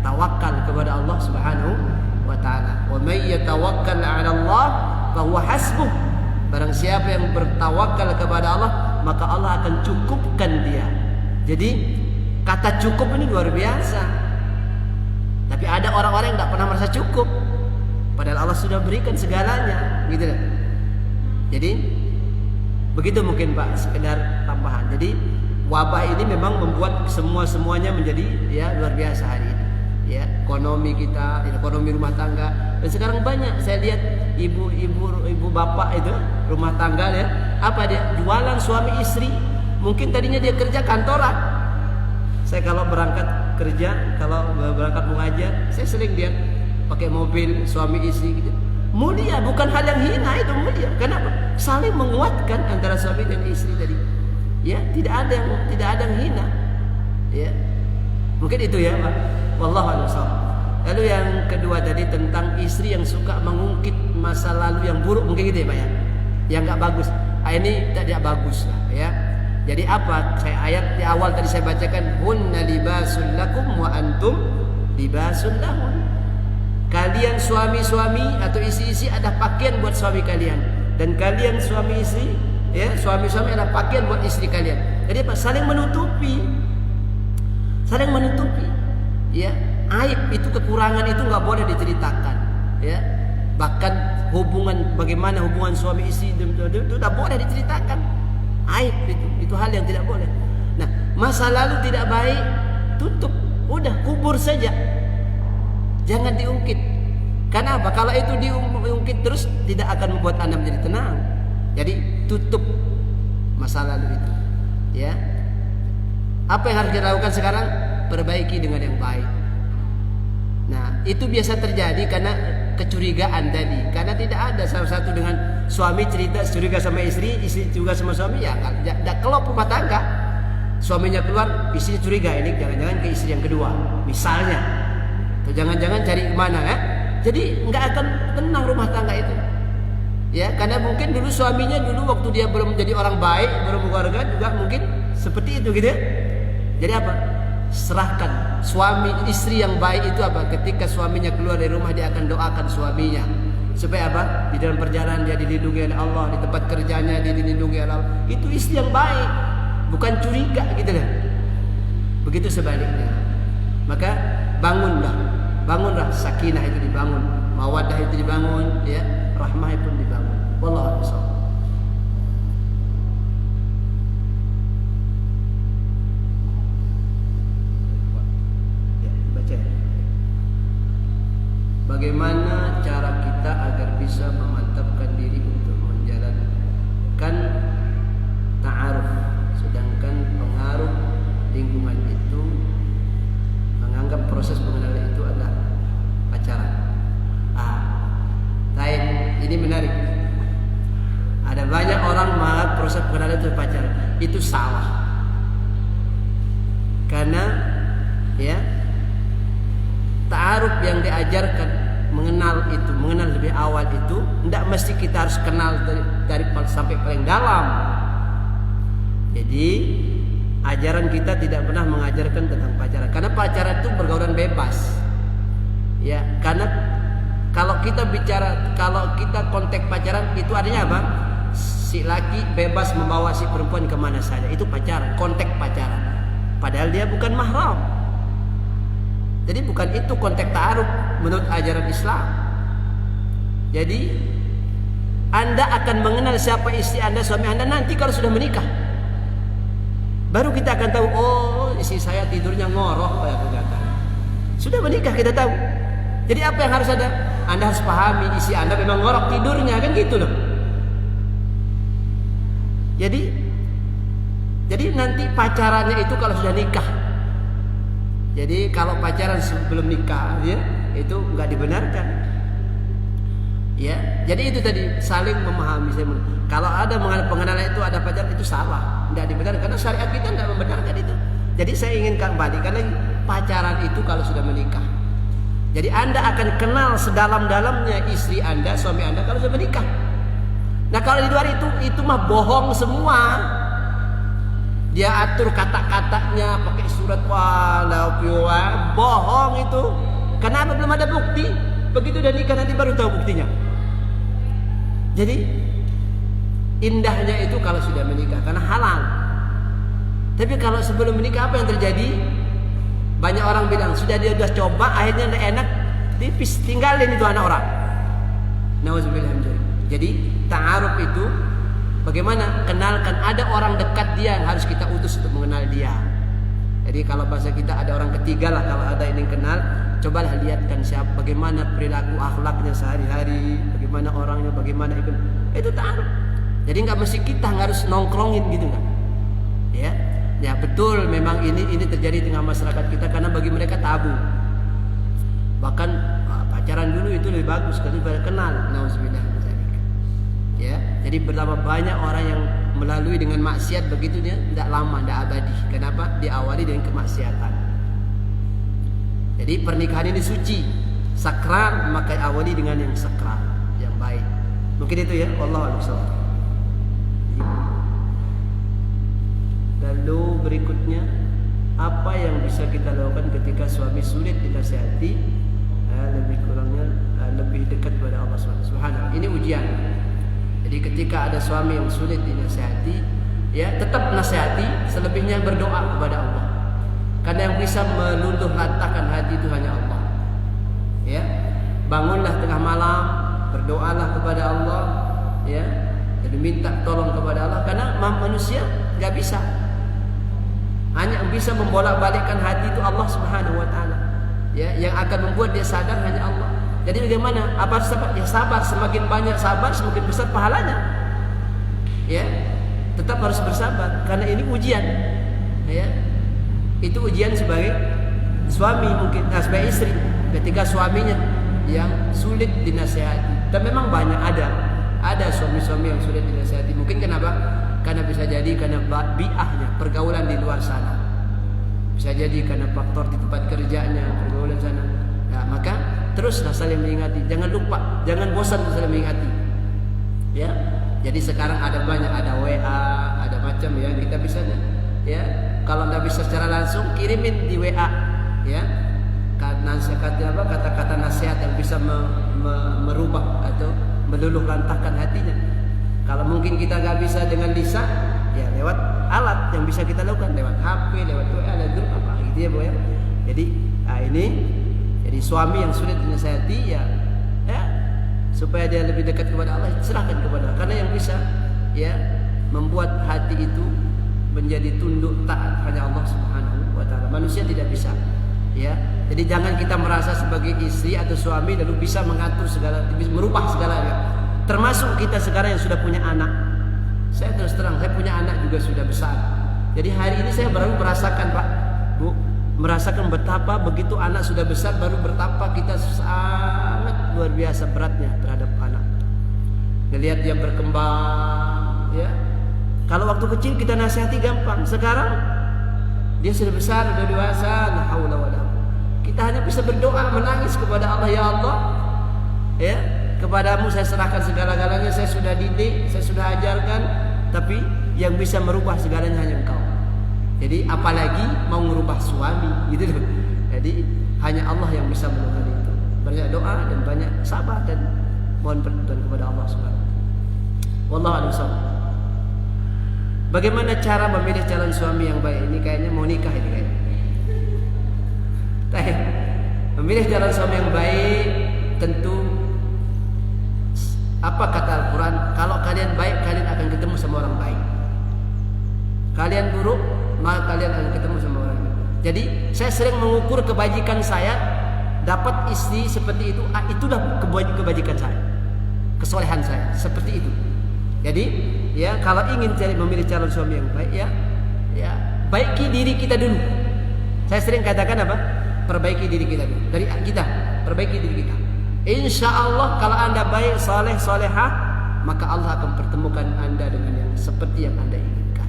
tawakal kepada Allah Subhanahu wa taala. Wa may yatawakkal 'ala Allah fa huwa hasbuh. Barang siapa yang bertawakal kepada Allah, maka Allah akan cukupkan dia. Jadi kata cukup ini luar biasa. Tapi ada orang-orang yang tidak pernah merasa cukup, padahal Allah sudah berikan segalanya, gitu loh. Jadi begitu mungkin Pak, sekedar tambahan. Jadi wabah ini memang membuat semuanya menjadi, ya, luar biasa hari ini. Ya, ekonomi kita, ekonomi rumah tangga. Dan sekarang banyak saya lihat ibu bapak itu rumah tangga, ya, apa dia jualan suami istri. Mungkin tadinya dia kerja kantoran. Saya kalau berangkat kerja, kalau berangkat mengajar, saya sering lihat pakai mobil suami istri gitu. Mulia, bukan hal yang hina, itu mulia. Kenapa? Saling menguatkan antara suami dan istri tadi. Ya, tidak ada yang hina. Ya. Mungkin itu ya, Pak. Wallahu a'lam. Lalu yang kedua tadi tentang istri yang suka mengungkit masa lalu yang buruk, mungkin gitu ya, Pak ya. Yang enggak bagus. Ini tidak bagus lah, ya. Jadi apa? Ayat di awal tadi saya bacakan, hunna libasul lakum wa antum libasul lahun. Kalian suami-suami atau istri-istri ada pakaian buat suami kalian, dan kalian suami istri, ya, suami-suami ada pakaian buat istri kalian. Jadi apa? Saling menutupi, ya. Aib itu, kekurangan itu nggak boleh diceritakan, ya. Bahkan bagaimana hubungan suami istri itu tidak boleh diceritakan. Aib itu hal yang tidak boleh. Nah, masa lalu tidak baik, tutup Udah kubur saja, jangan diungkit. Karena apa? Kalau itu diungkit terus tidak akan membuat Anda menjadi tenang. Jadi tutup masa lalu itu, ya. Apa yang harus kita lakukan sekarang? Perbaiki dengan yang baik. Nah, itu biasa terjadi karena kecurigaan tadi. Karena tidak ada salah satu dengan suami cerita curiga sama istri, istri juga sama suami, ya kalau rumah tangga suaminya keluar, istrinya curiga, ini jangan-jangan ke istri yang kedua, misalnya. Atau jangan-jangan cari kemana, ya? Jadi nggak akan tenang rumah tangga itu. Ya, karena mungkin dulu suaminya waktu dia belum menjadi orang baik, belum berkeluarga juga mungkin seperti itu gitu ya. Jadi apa? Serahkan suami istri yang baik itu apa? Ketika suaminya keluar dari rumah dia akan doakan suaminya supaya apa? Di dalam perjalanan dia dilindungi oleh Allah, di tempat kerjanya dia dilindungi oleh Allah. Itu istri yang baik, bukan curiga gitu lah. Begitu sebaliknya. Maka bangunlah sakinah itu dibangun, mawaddah itu dibangun, ya, rahmah pun dibangun. Wallahu a'lam. Bagaimana cara kita agar bisa memantapkan diri untuk menjalankan ta'aruf, sedangkan pengaruh lingkungan itu menganggap proses pengenalan itu adalah pacaran. Ini menarik. Ada banyak orang menganggap proses pengenalan itu pacaran. Itu salah. Karena ya, ta'aruf yang diajarkan mengenal lebih awal itu tidak mesti kita harus kenal dari sampai paling dalam. Jadi ajaran kita tidak pernah mengajarkan tentang pacaran, karena pacaran itu pergaulan bebas. Ya, karena kalau kita konteks pacaran itu artinya apa? Si laki bebas membawa si perempuan kemana saja, itu pacaran, konteks pacaran. Padahal dia bukan mahram. Jadi bukan itu konteks ta'aruf menurut ajaran Islam. Jadi Anda akan mengenal siapa istri Anda, suami Anda nanti kalau sudah menikah. Baru kita akan tahu, oh istri saya tidurnya ngorok kayak kelihatan. Sudah menikah kita tahu. Jadi apa yang harus ada? Anda harus pahami istri Anda memang ngorok tidurnya, kan gitu loh. Jadi nanti pacarannya itu kalau sudah nikah. Jadi kalau pacaran sebelum nikah, ya, itu nggak dibenarkan. Ya, jadi itu tadi saling memahami. Kalau ada pengenalan itu ada pacaran, itu salah, nggak dibenarkan karena syariat kita nggak membenarkan itu. Jadi saya ingin kembalikan lagi, pacaran itu kalau sudah menikah. Jadi Anda akan kenal sedalam-dalamnya istri Anda, suami Anda kalau sudah menikah. Nah kalau di luar itu mah bohong semua. Dia atur kata-katanya pakai surat bohong itu. Kenapa belum ada bukti? Begitu udah nikah nanti baru tahu buktinya. Jadi indahnya itu kalau sudah menikah karena halal. Tapi kalau sebelum menikah apa yang terjadi? Banyak orang bilang sudah coba akhirnya tidak enak, tipis, tinggalin itu anak orang. Nauzubillah. Jadi ta'aruf itu bagaimana? Kenalkan, ada orang dekat dia yang harus kita utus untuk mengenal dia. Jadi kalau bahasa kita ada orang ketiga lah, kalau ada ini kenal, cobalah lihatkan siapa, bagaimana perilaku akhlaknya sehari-hari, bagaimana orangnya, bagaimana itu ta'aruf. Jadi nggak mesti kita harus nongkrongin gitu kan? Ya betul, memang ini terjadi di tengah masyarakat kita karena bagi mereka tabu. Bahkan pacaran dulu itu lebih bagus daripada kenal. Nauzubillah. Ya, jadi bertambah banyak orang yang melalui dengan maksiat begitu dia tidak lama, tidak abadi. Kenapa? Diawali dengan kemaksiatan. Jadi pernikahan ini suci, sakral, maka awali dengan yang sakral, yang baik. Mungkin itu ya, wallahu a'lam. Lalu berikutnya, apa yang bisa kita lakukan ketika suami sulit dinasihati, lebih kurangnya lebih dekat kepada Allah Subhanahu. Ini ujian. Jadi ketika ada suami yang sulit dinasihati, ya tetap nasihati, selebihnya berdoa kepada Allah. Karena yang bisa meluluh lantakkan hati itu hanya Allah. Ya, bangunlah tengah malam, berdoalah kepada Allah, ya, dan minta tolong kepada Allah. Karena manusia nggak bisa. Hanya yang bisa membolak-balikkan hati itu Allah Subhanahu wa taala. Ya, yang akan membuat dia sadar hanya Allah. Jadi bagaimana? Apa sabar? Ya sabar, semakin banyak sabar semakin besar pahalanya. Ya. Tetap harus bersabar karena ini ujian. Ya. Itu ujian sebagai suami mungkin, sebagai istri ketika suaminya yang sulit dinasihati. Dan memang banyak ada suami-suami yang sulit dinasihati. Mungkin kenapa? Karena bisa jadi karena bi'ahnya, pergaulan di luar sana. Bisa jadi karena faktor di tempat kerjanya, pergaulan sana. Nah, maka teruslah saling mengingati. Jangan lupa, jangan bosan saling mengingati. Ya. Jadi sekarang ada banyak, ada WA, ada macam ya, kita bisa ya. Kalau nggak bisa secara langsung kirimin di WA ya. Kata-kata nasihat yang bisa merubah atau meluluh lantahkan hatinya. Kalau mungkin kita nggak bisa dengan lisan, ya lewat alat yang bisa kita lakukan, lewat HP, lewat WA, lewat grup apa gitu ya, Bu ya. Jadi ini jadi suami yang sulit dinasihati ya supaya dia lebih dekat kepada Allah, serahkan kepada Allah. Karena yang bisa ya membuat hati itu menjadi tunduk taat hanya Allah Subhanahu wa taala. Manusia tidak bisa. Ya. Jadi jangan kita merasa sebagai istri atau suami lalu bisa mengatur segala, merubah segalanya. Termasuk kita sekarang yang sudah punya anak. Saya terus terang, saya punya anak juga sudah besar. Jadi hari ini saya baru merasakan, Pak, Bu, merasakan betapa begitu anak sudah besar baru betapa kita sangat luar biasa beratnya terhadap anak. Ngelihat dia berkembang, ya. Kalau waktu kecil kita nasihati gampang, sekarang dia sudah besar, sudah dewasa, la haula wala quwwata. Kita hanya bisa berdoa, menangis kepada Allah, ya Allah, ya, kepadamu saya serahkan segala-galanya, saya sudah didik, saya sudah ajarkan, tapi yang bisa merubah segalanya hanya Engkau. Jadi apalagi mau merubah suami, gitu loh. Jadi hanya Allah yang bisa melakukan itu. Banyak doa dan banyak sabar dan mohon perlindungan kepada Allah Subhanahu. Wallahu a'lam bishawab. Bagaimana cara memilih calon suami yang baik? Ini kayaknya mau nikah ini kayaknya. Memilih calon suami yang baik tentu apa kata Al-Quran? Kalau kalian baik, kalian akan ketemu sama orang baik. Kalian buruk, maka kalian akan ketemu sama orang baik. Jadi saya sering mengukur kebajikan saya, dapat istri seperti itu, itulah kebajikan saya, kesolehan saya seperti itu. Jadi ya kalau ingin memilih calon suami yang baik, ya baiki diri kita dulu. Saya sering katakan apa? Perbaiki diri kita dulu. Dari kita, perbaiki diri kita. Insya Allah kalau anda baik, saleh, salehah, maka Allah akan pertemukan anda dengan yang seperti yang anda inginkan.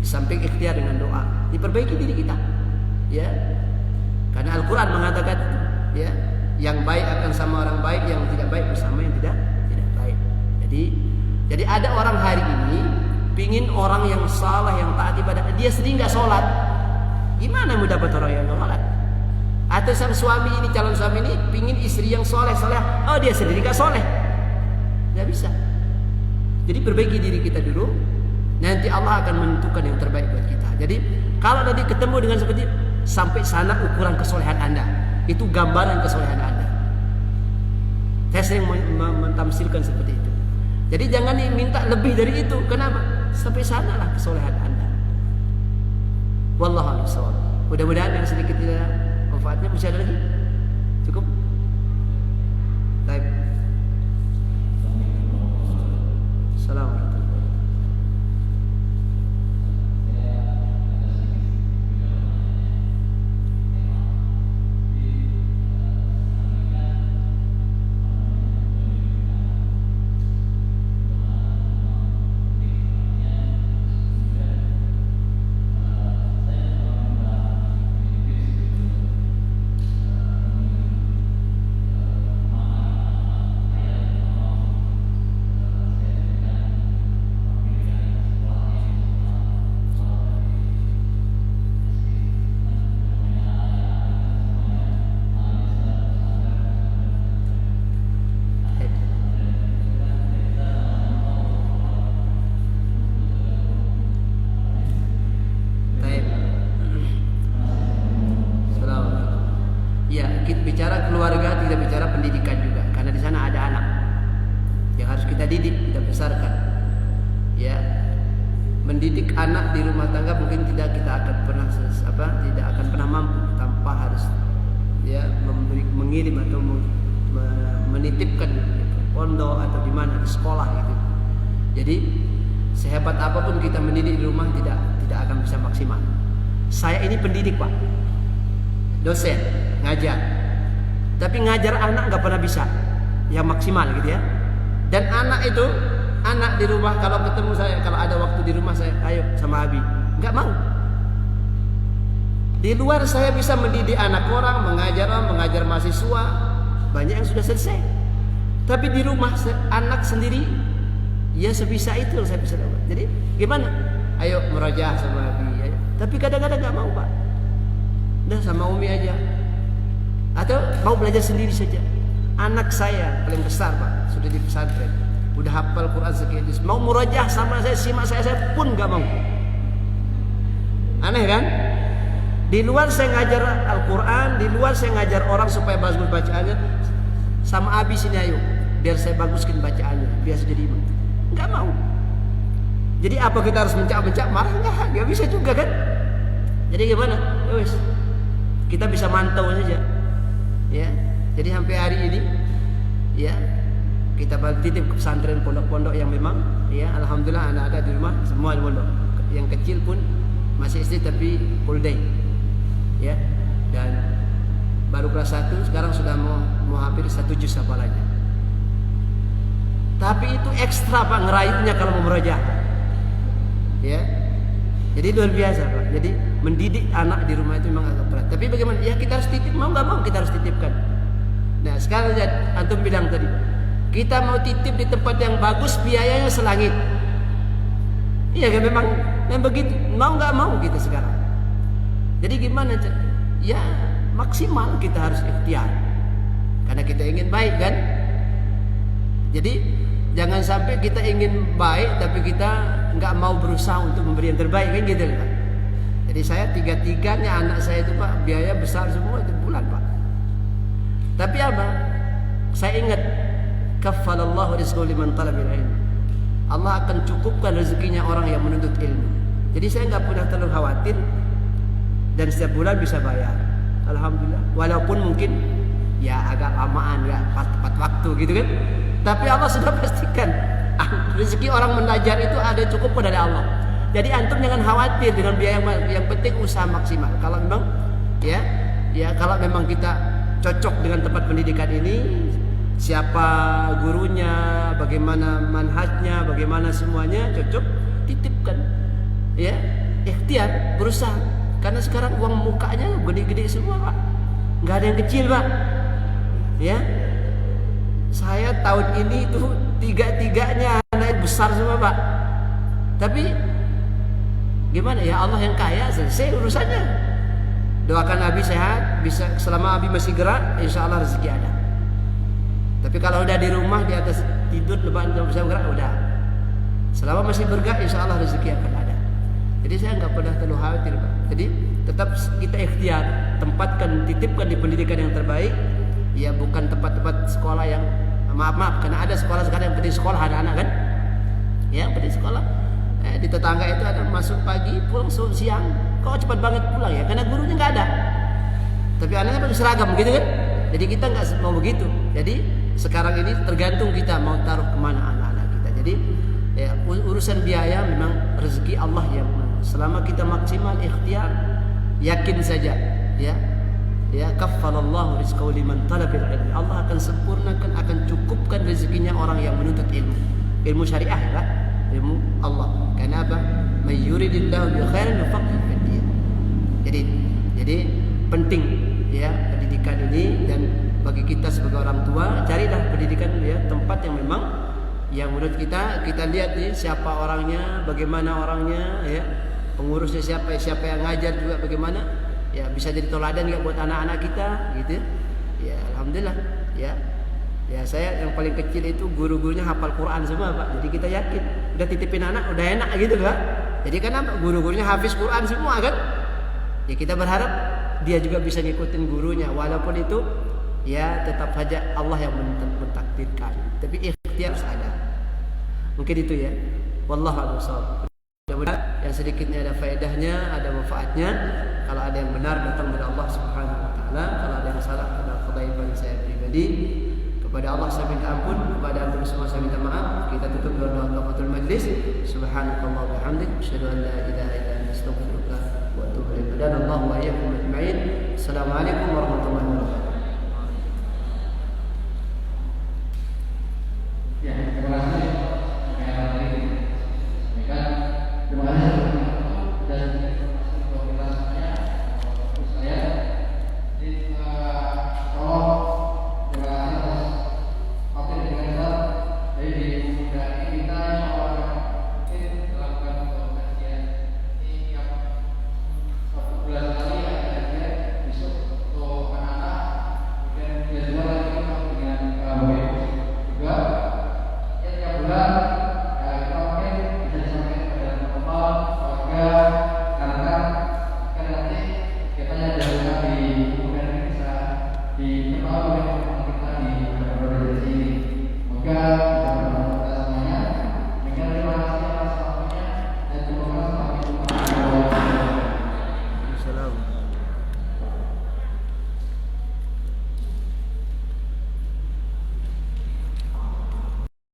Di samping ikhtiar dengan doa, diperbaiki diri kita. Ya, karena Al-Quran mengatakan, ya, yang baik akan sama orang baik, yang tidak baik bersama yang tidak baik. Jadi ada orang hari ini pingin orang yang salah, yang taat ibadah, dia sendiri nggak sholat. Gimana mau dapat orang yang sholat? Atau sang suami ini, calon suami ini pingin istri yang soleh, oh dia sendiri nggak soleh, nggak bisa. Jadi perbaiki diri kita dulu, nanti Allah akan menentukan yang terbaik buat kita. Jadi kalau nanti ketemu dengan seperti sampai sana ukuran kesolehan anda, itu gambaran kesolehan anda. Saya sering mentamsilkan seperti itu. Jadi jangan minta lebih dari itu. Kenapa? Sampai sanalah kesolehan anda. Wallahu a'lam bishawab. Mudah-mudahan yang sedikit manfaatnya. Masih ada lagi? Cukup? Baik. Assalamualaikum. Bicara keluarga, tidak bicara pendidikan juga, karena di sana ada anak yang harus kita didik, kita besarkan. Ya, mendidik anak di rumah tangga mungkin tidak kita akan pernah tidak akan pernah mampu tanpa harus ya mengirim atau menitipkan di pondok atau di mana di sekolah gitu. Jadi sehebat apapun kita mendidik di rumah tidak akan bisa maksimal. Saya ini pendidik Pak, dosen ngajar, tapi ngajar anak nggak pernah bisa yang maksimal gitu ya. Dan anak di rumah kalau ketemu saya, kalau ada waktu di rumah saya, ayo sama Abi, nggak mau. Di luar saya bisa mendidik anak orang, mengajar mahasiswa, banyak yang sudah selesai. Tapi di rumah anak sendiri, ya sebisa itu yang saya bisa lakukan. Jadi gimana? Ayo merajaah sama Abi, ayo. Tapi kadang-kadang nggak mau Pak. Udah sama Umi aja. Atau mau belajar sendiri saja. Anak saya paling besar Pak, sudah di pesantren, udah hafal Quran sekian juz. Mau murajaah sama saya, simak saya pun nggak mau. Aneh kan? Di luar saya ngajar Al-Quran, di luar saya ngajar orang supaya bagus bacaannya. Sama Abi sini ayo, biar saya baguskan bacaannya, biar saya jadi imam. Nggak mau. Jadi apa kita harus mencak-mencak marah? Nggak bisa juga kan? Jadi gimana? Ya wis, kita bisa mantau saja. Ya. Jadi sampai hari ini ya kita titip ke pesantren pondok-pondok yang memang ya alhamdulillah anak-anak di rumah semua di pondok. Yang kecil pun masih SD tapi full day. Ya. Dan baru kelas 1 sekarang sudah mau hampir 1 juz hafalannya. Tapi itu ekstra Pak ngerayunya kalau mau merajaah. Ya. Jadi luar biasa Pak. Jadi mendidik anak di rumah itu memang agak berat. Tapi bagaimana? Ya kita harus titip, mau nggak mau kita harus titipkan. Nah sekarang antum bilang tadi, kita mau titip di tempat yang bagus, biayanya selangit. Iya kan memang begitu. Mau nggak mau kita sekarang. Jadi gimana? Ya maksimal kita harus ikhtiar. Karena kita ingin baik kan. Jadi jangan sampai kita ingin baik tapi kita nggak mau berusaha untuk memberi yang terbaik kan gitu Pak. Jadi saya tiga-tiganya anak saya itu Pak biaya besar semua itu bulan Pak. Tapi apa? Saya ingat kaffalallahu rizqahu liman talabil ilm. Allah akan cukupkan rezekinya orang yang menuntut ilmu. Jadi saya nggak pernah terlalu khawatir dan setiap bulan bisa bayar. Alhamdulillah. Walaupun mungkin ya agak lamaan ya tepat waktu gitu kan. Tapi Allah sudah pastikan rezeki orang belajar itu ada cukup dari Allah. Jadi antum jangan khawatir dengan biaya yang penting usaha maksimal. Kalau memang ya kalau memang kita cocok dengan tempat pendidikan ini, siapa gurunya, bagaimana manhajnya, bagaimana semuanya cocok, titipkan. Ya, ikhtiar, berusaha. Karena sekarang uang mukanya gede-gede semua, Pak. Nggak ada yang kecil, Pak. Ya. Saya tahun ini itu tiga-tiganya anak besar semua, Pak. Tapi gimana ya, Allah yang kaya, selesai urusannya. Doakan Abi sehat, bisa selama Abi masih gerak, insya Allah rezeki ada. Tapi kalau udah di rumah di atas tidur lebaran bisa gerak, udah. Selama masih bergerak, insya Allah rezeki akan ada. Jadi saya nggak pernah terlalu khawatir Pak. Jadi tetap kita ikhtiar, titipkan di pendidikan yang terbaik. Ya bukan tempat-tempat sekolah yang maaf karena ada sekolah sekarang yang penting sekolah anak-anak kan. Ya penting sekolah. Di tetangga itu ada masuk pagi, pulang siang. Kok cepat banget pulang ya? Karena gurunya nggak ada. Tapi anaknya pakai seragam gitu kan? Jadi kita nggak mau begitu. Jadi sekarang ini tergantung kita mau taruh kemana anak-anak kita. Jadi ya, urusan biaya memang rezeki Allah yang selama kita maksimal ikhtiar, yakin saja ya kaffalallahu rizqahu liman talabil ilm. Allah akan sempurnakan, akan cukupkan rezekinya orang yang menuntut ilmu syariah ya, ilmu Allah. Karena apa? May yuridillahu bi khairin yufaqihu fid din. Jadi penting ya pendidikan ini, dan bagi kita sebagai orang tua carilah pendidikan ya tempat yang memang yang menurut kita lihat nih siapa orangnya, bagaimana orangnya ya, pengurusnya siapa yang ngajar juga bagaimana ya, bisa jadi teladan juga buat anak-anak kita gitu ya. Alhamdulillah ya saya yang paling kecil itu guru-gurunya hafal Quran semua Pak. Jadi kita yakin udah titipin anak udah enak gitu Pak. Jadi kan guru-gurunya hafiz Quran semua kan ya, kita berharap dia juga bisa ngikutin gurunya, walaupun itu ya tetap saja Allah yang mentakdirkan, tapi ikhtiar harus ada. Mungkin itu ya, wallahu a'lam. Mudah-mudahan yang sedikitnya ada faedahnya, ada manfaatnya. Kalau ada yang benar datang dari Allah Subhanahu wa taala, kalau ada yang salah karena kebaikan saya pribadi. Kepada Allah saya minta ampun, kepada antum semua saya minta maaf. Kita tutup doa kafaratul majlis. Subhanallahi wa bihamdihi, asyhadu an la ilaha illa anta, astaghfiruka wa atubu ilaik. Hadanallahu wa iyyakum ajma'in. Assalamualaikum warahmatullahi wabarakatuh. Ya, terima kasih. Terima kasih dan informasi untuk kita semuanya. Untuk saya, tolong terima kasih atas waktu yang diberikan. Jadi di muda ini kita melakukan kajian ini tiap 1 bulan sekali ya, kajian besok untuk anak-anak. Kemudian dia juga lagi dengan juga ya tiap bulan. Di